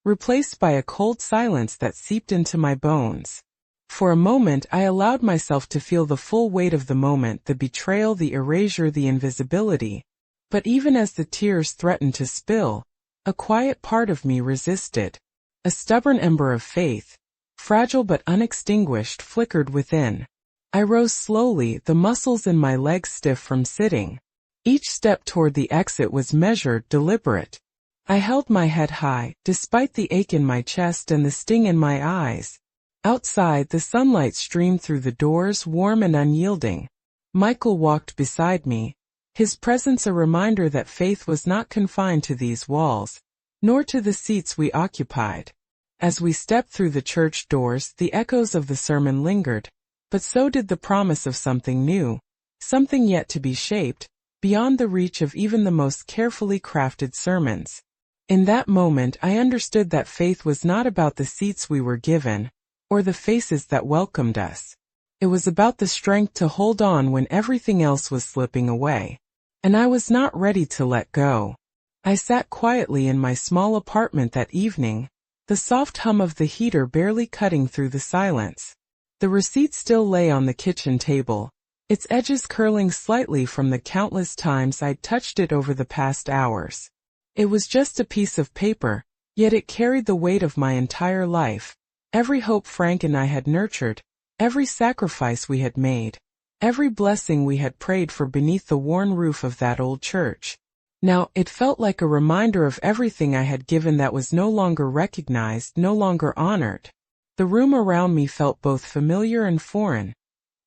replaced by a cold silence that seeped into my bones. For a moment I allowed myself to feel the full weight of the moment, the betrayal, the erasure, the invisibility. But even as the tears threatened to spill, a quiet part of me resisted. A stubborn ember of faith, fragile but unextinguished, flickered within. I rose slowly, the muscles in my legs stiff from sitting. Each step toward the exit was measured, deliberate. I held my head high, despite the ache in my chest and the sting in my eyes. Outside, the sunlight streamed through the doors, warm and unyielding. Michael walked beside me, his presence a reminder that faith was not confined to these walls, nor to the seats we occupied. As we stepped through the church doors, the echoes of the sermon lingered, but so did the promise of something new, something yet to be shaped, beyond the reach of even the most carefully crafted sermons. In that moment I understood that faith was not about the seats we were given, or the faces that welcomed us. It was about the strength to hold on when everything else was slipping away. And I was not ready to let go. I sat quietly in my small apartment that evening, the soft hum of the heater barely cutting through the silence. The receipt still lay on the kitchen table, its edges curling slightly from the countless times I'd touched it over the past hours. It was just a piece of paper, yet it carried the weight of my entire life, every hope Frank and I had nurtured, every sacrifice we had made, every blessing we had prayed for beneath the worn roof of that old church. Now, it felt like a reminder of everything I had given that was no longer recognized, no longer honored. The room around me felt both familiar and foreign,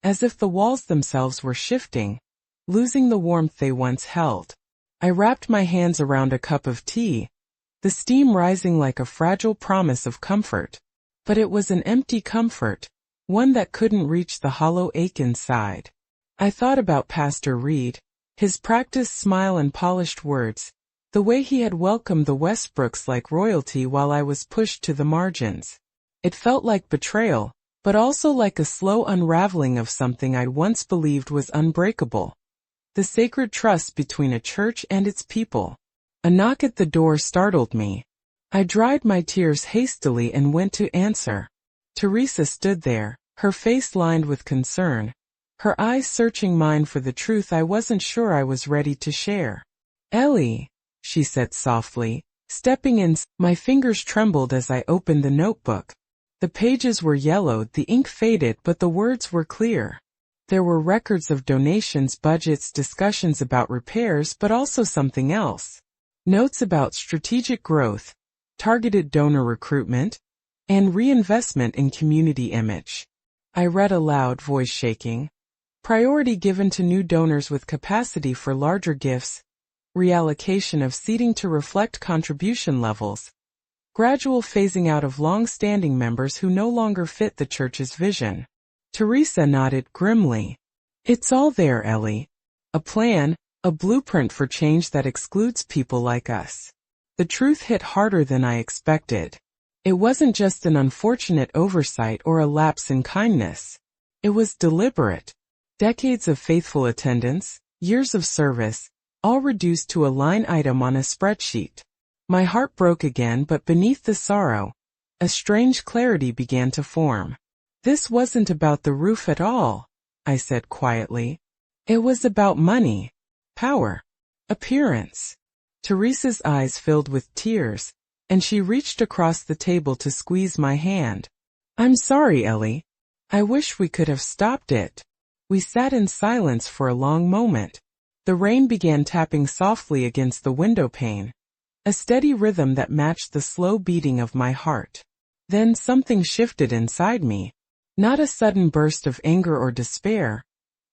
as if the walls themselves were shifting, losing the warmth they once held. I wrapped my hands around a cup of tea, the steam rising like a fragile promise of comfort. But it was an empty comfort, one that couldn't reach the hollow ache inside. I thought about Pastor Reed, his practiced smile and polished words, the way he had welcomed the Westbrooks like royalty while I was pushed to the margins. It felt like betrayal, but also like a slow unraveling of something I'd once believed was unbreakable. The sacred trust between a church and its people. A knock at the door startled me. I dried my tears hastily and went to answer. Teresa stood there, her face lined with concern, her eyes searching mine for the truth I wasn't sure I was ready to share. "Ellie," she said softly, stepping in. My fingers trembled as I opened the notebook. The pages were yellowed, the ink faded, but the words were clear. There were records of donations, budgets, discussions about repairs, but also something else. Notes about strategic growth, targeted donor recruitment, and reinvestment in community image. I read aloud, voice shaking. Priority given to new donors with capacity for larger gifts, reallocation of seating to reflect contribution levels, gradual phasing out of long-standing members who no longer fit the church's vision. Teresa nodded grimly. "It's all there, Ellie. A plan, a blueprint for change that excludes people like us." The truth hit harder than I expected. It wasn't just an unfortunate oversight or a lapse in kindness. It was deliberate. Decades of faithful attendance, years of service, all reduced to a line item on a spreadsheet. My heart broke again, but beneath the sorrow, a strange clarity began to form. "This wasn't about the roof at all," I said quietly. "It was about money, power, appearance." Teresa's eyes filled with tears, and she reached across the table to squeeze my hand. "I'm sorry, Ellie. I wish we could have stopped it." We sat in silence for a long moment. The rain began tapping softly against the window pane, a steady rhythm that matched the slow beating of my heart. Then something shifted inside me. Not a sudden burst of anger or despair,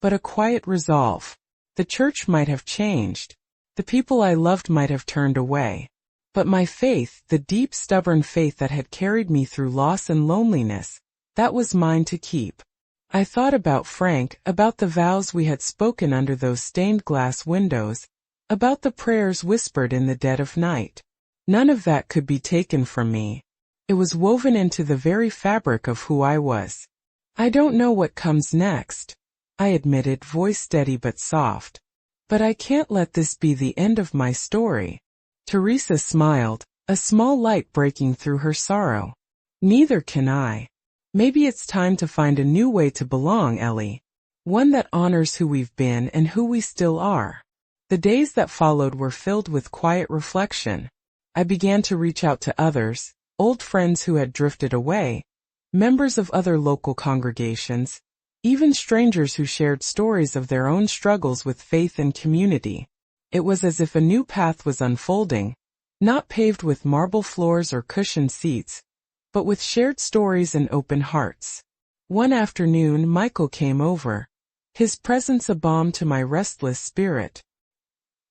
but a quiet resolve. The church might have changed. The people I loved might have turned away. But my faith, the deep, stubborn faith that had carried me through loss and loneliness, that was mine to keep. I thought about Frank, about the vows we had spoken under those stained glass windows, about the prayers whispered in the dead of night. None of that could be taken from me. It was woven into the very fabric of who I was. "I don't know what comes next," I admitted, voice steady but soft. "But I can't let this be the end of my story." Teresa smiled, a small light breaking through her sorrow. "Neither can I. Maybe it's time to find a new way to belong, Ellie. One that honors who we've been and who we still are." The days that followed were filled with quiet reflection. I began to reach out to others, old friends who had drifted away, members of other local congregations, even strangers who shared stories of their own struggles with faith and community. It was as if a new path was unfolding, not paved with marble floors or cushioned seats, but with shared stories and open hearts. One afternoon, Michael came over, his presence a balm to my restless spirit.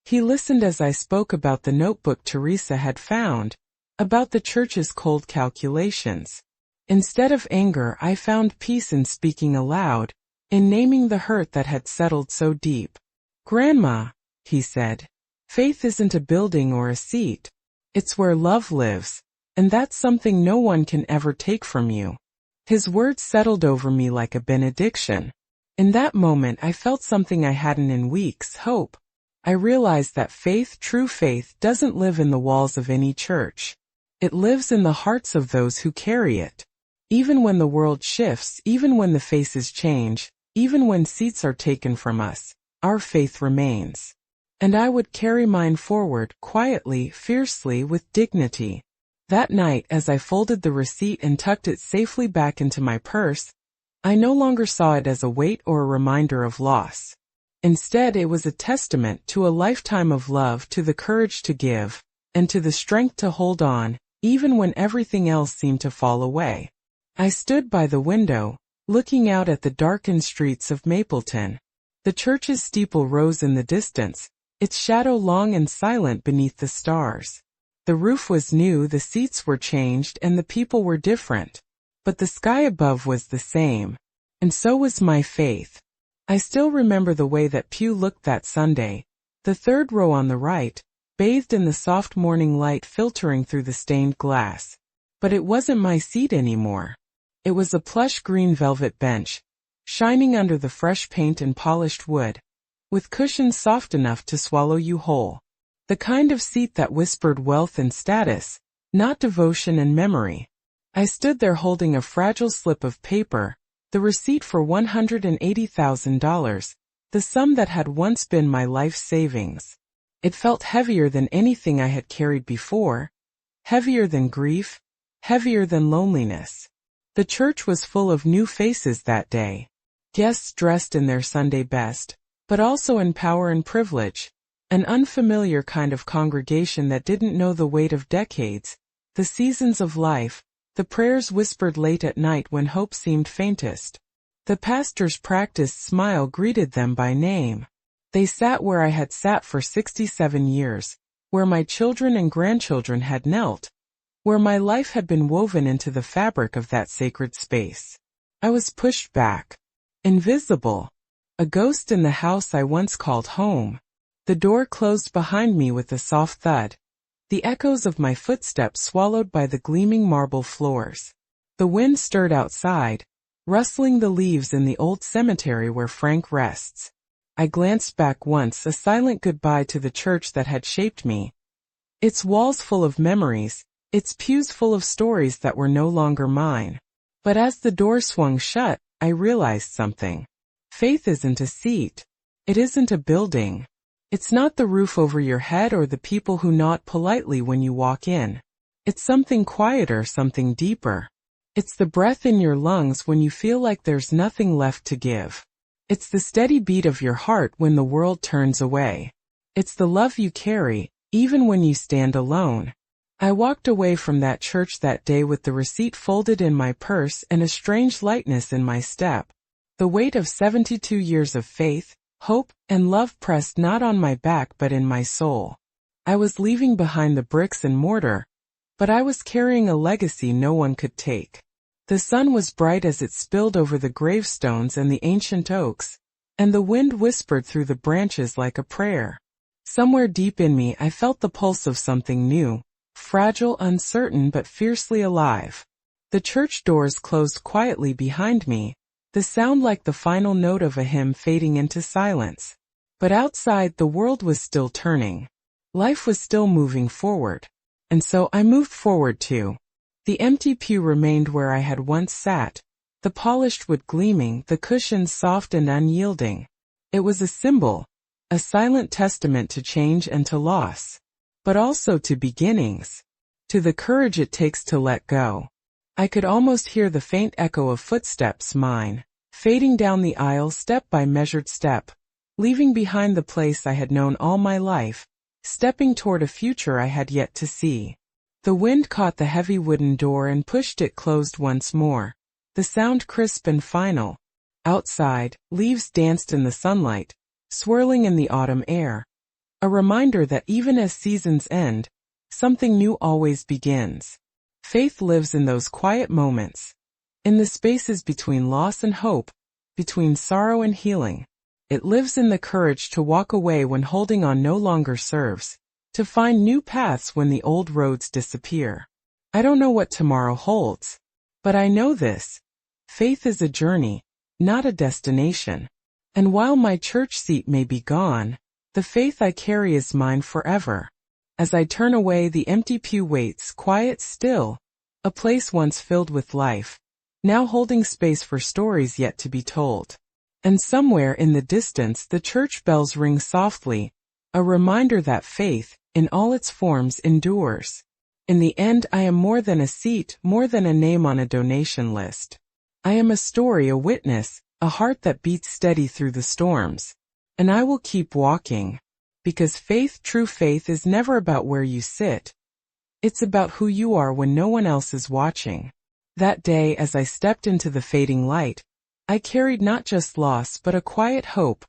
He listened as I spoke about the notebook Teresa had found, about the church's cold calculations. Instead of anger, I found peace in speaking aloud, in naming the hurt that had settled so deep. "Grandma," he said, "faith isn't a building or a seat. It's where love lives. And that's something no one can ever take from you." His words settled over me like a benediction. In that moment I felt something I hadn't in weeks, hope. I realized that faith, true faith, doesn't live in the walls of any church. It lives in the hearts of those who carry it. Even when the world shifts, even when the faces change, even when seats are taken from us, our faith remains. And I would carry mine forward, quietly, fiercely, with dignity. That night, as I folded the receipt and tucked it safely back into my purse, I no longer saw it as a weight or a reminder of loss. Instead, it was a testament to a lifetime of love, to the courage to give, and to the strength to hold on, even when everything else seemed to fall away. I stood by the window, looking out at the darkened streets of Mapleton. The church's steeple rose in the distance, its shadow long and silent beneath the stars. The roof was new, the seats were changed, and the people were different. But the sky above was the same. And so was my faith. I still remember the way that pew looked that Sunday, the third row on the right, bathed in the soft morning light filtering through the stained glass. But it wasn't my seat anymore. It was a plush green velvet bench, shining under the fresh paint and polished wood, with cushions soft enough to swallow you whole. The kind of seat that whispered wealth and status, not devotion and memory. I stood there holding a fragile slip of paper, the receipt for $180,000, the sum that had once been my life savings. It felt heavier than anything I had carried before, heavier than grief, heavier than loneliness. The church was full of new faces that day. Guests dressed in their Sunday best, but also in power and privilege. An unfamiliar kind of congregation that didn't know the weight of decades, the seasons of life, the prayers whispered late at night when hope seemed faintest. The pastor's practiced smile greeted them by name. They sat where I had sat for 67 years, where my children and grandchildren had knelt, where my life had been woven into the fabric of that sacred space. I was pushed back. Invisible. A ghost in the house I once called home. The door closed behind me with a soft thud. The echoes of my footsteps swallowed by the gleaming marble floors. The wind stirred outside, rustling the leaves in the old cemetery where Frank rests. I glanced back once, a silent goodbye to the church that had shaped me. Its walls full of memories, its pews full of stories that were no longer mine. But as the door swung shut, I realized something. Faith isn't a seat. It isn't a building. It's not the roof over your head or the people who nod politely when you walk in. It's something quieter, something deeper. It's the breath in your lungs when you feel like there's nothing left to give. It's the steady beat of your heart when the world turns away. It's the love you carry, even when you stand alone. I walked away from that church that day with the receipt folded in my purse and a strange lightness in my step. The weight of 72 years of faith, hope, and love pressed not on my back but in my soul. I was leaving behind the bricks and mortar, but I was carrying a legacy no one could take. The sun was bright as it spilled over the gravestones and the ancient oaks, and the wind whispered through the branches like a prayer. Somewhere deep in me I felt the pulse of something new, fragile, uncertain, but fiercely alive. The church doors closed quietly behind me, the sound like the final note of a hymn fading into silence. But outside the world was still turning. Life was still moving forward. And so I moved forward too. The empty pew remained where I had once sat, the polished wood gleaming, the cushions soft and unyielding. It was a symbol, a silent testament to change and to loss, but also to beginnings, to the courage it takes to let go. I could almost hear the faint echo of footsteps, mine, fading down the aisle step by measured step, leaving behind the place I had known all my life, stepping toward a future I had yet to see. The wind caught the heavy wooden door and pushed it closed once more, the sound crisp and final. Outside, leaves danced in the sunlight, swirling in the autumn air. A reminder that even as seasons end, something new always begins. Faith lives in those quiet moments, in the spaces between loss and hope, between sorrow and healing. It lives in the courage to walk away when holding on no longer serves, to find new paths when the old roads disappear. I don't know what tomorrow holds, but I know this. Faith is a journey, not a destination. And while my church seat may be gone, the faith I carry is mine forever. As I turn away, the empty pew waits, quiet still, a place once filled with life, now holding space for stories yet to be told. And somewhere in the distance the church bells ring softly, a reminder that faith, in all its forms, endures. In the end, I am more than a seat, more than a name on a donation list. I am a story, a witness, a heart that beats steady through the storms. And I will keep walking. Because faith, true faith, is never about where you sit. It's about who you are when no one else is watching. That day, as I stepped into the fading light, I carried not just loss but a quiet hope,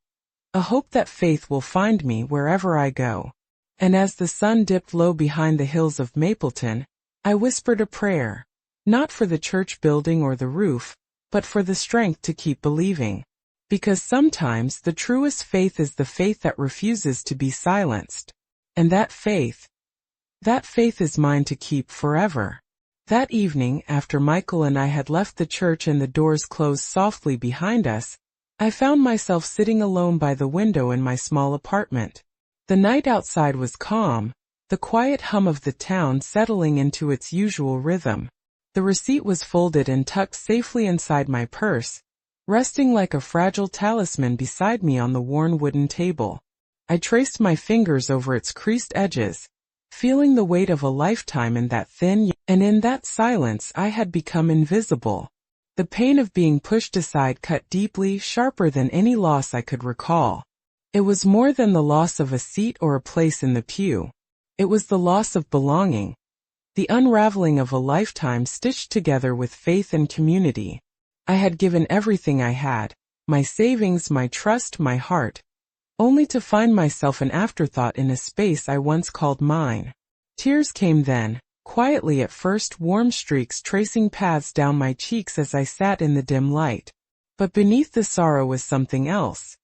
a hope that faith will find me wherever I go. And as the sun dipped low behind the hills of Mapleton, I whispered a prayer, not for the church building or the roof, but for the strength to keep believing. Because sometimes the truest faith is the faith that refuses to be silenced. And that faith is mine to keep forever. That evening, after Michael and I had left the church and the doors closed softly behind us, I found myself sitting alone by the window in my small apartment. The night outside was calm, the quiet hum of the town settling into its usual rhythm. The receipt was folded and tucked safely inside my purse, resting like a fragile talisman beside me on the worn wooden table. I traced my fingers over its creased edges, feeling the weight of a lifetime in that and in that silence I had become invisible. The pain of being pushed aside cut deeply, sharper than any loss I could recall. It was more than the loss of a seat or a place in the pew. It was the loss of belonging, the unraveling of a lifetime stitched together with faith and community. I had given everything I had, my savings, my trust, my heart, only to find myself an afterthought in a space I once called mine. Tears came then, quietly at first, warm streaks tracing paths down my cheeks as I sat in the dim light. But beneath the sorrow was something else.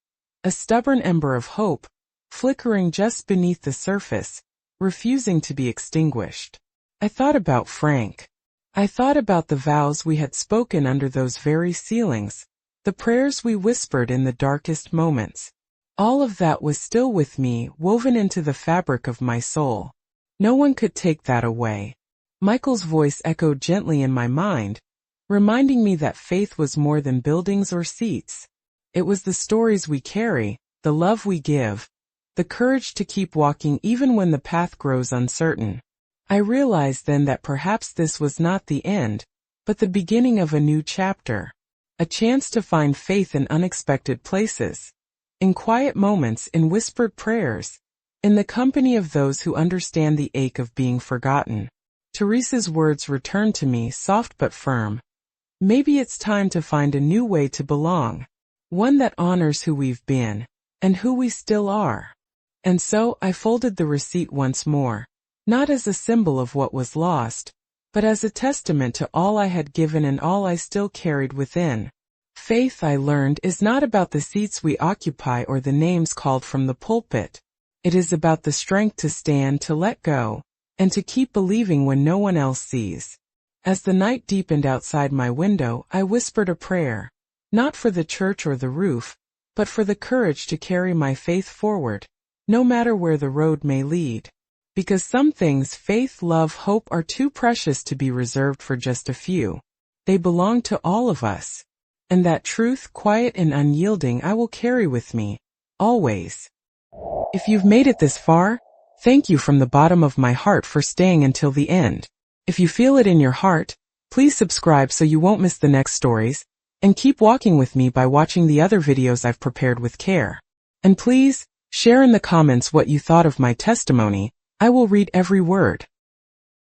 A stubborn ember of hope, flickering just beneath the surface, refusing to be extinguished. I thought about Frank. I thought about the vows we had spoken under those very ceilings, the prayers we whispered in the darkest moments. All of that was still with me, woven into the fabric of my soul. No one could take that away. Michael's voice echoed gently in my mind, reminding me that faith was more than buildings or seats. It was the stories we carry, the love we give, the courage to keep walking even when the path grows uncertain. I realized then that perhaps this was not the end, but the beginning of a new chapter. A chance to find faith in unexpected places, in quiet moments, in whispered prayers, in the company of those who understand the ache of being forgotten. Teresa's words returned to me, soft but firm. Maybe it's time to find a new way to belong, one that honors who we've been, and who we still are. And so I folded the receipt once more, not as a symbol of what was lost, but as a testament to all I had given and all I still carried within. Faith, I learned, is not about the seats we occupy or the names called from the pulpit. It is about the strength to stand, to let go, and to keep believing when no one else sees. As the night deepened outside my window, I whispered a prayer, not for the church or the roof, but for the courage to carry my faith forward, no matter where the road may lead. Because some things, faith, love, hope, are too precious to be reserved for just a few. They belong to all of us. And that truth, quiet and unyielding, I will carry with me, always. If you've made it this far, thank you from the bottom of my heart for staying until the end. If you feel it in your heart, please subscribe so you won't miss the next stories, and keep walking with me by watching the other videos I've prepared with care. And please, share in the comments what you thought of my testimony. I will read every word.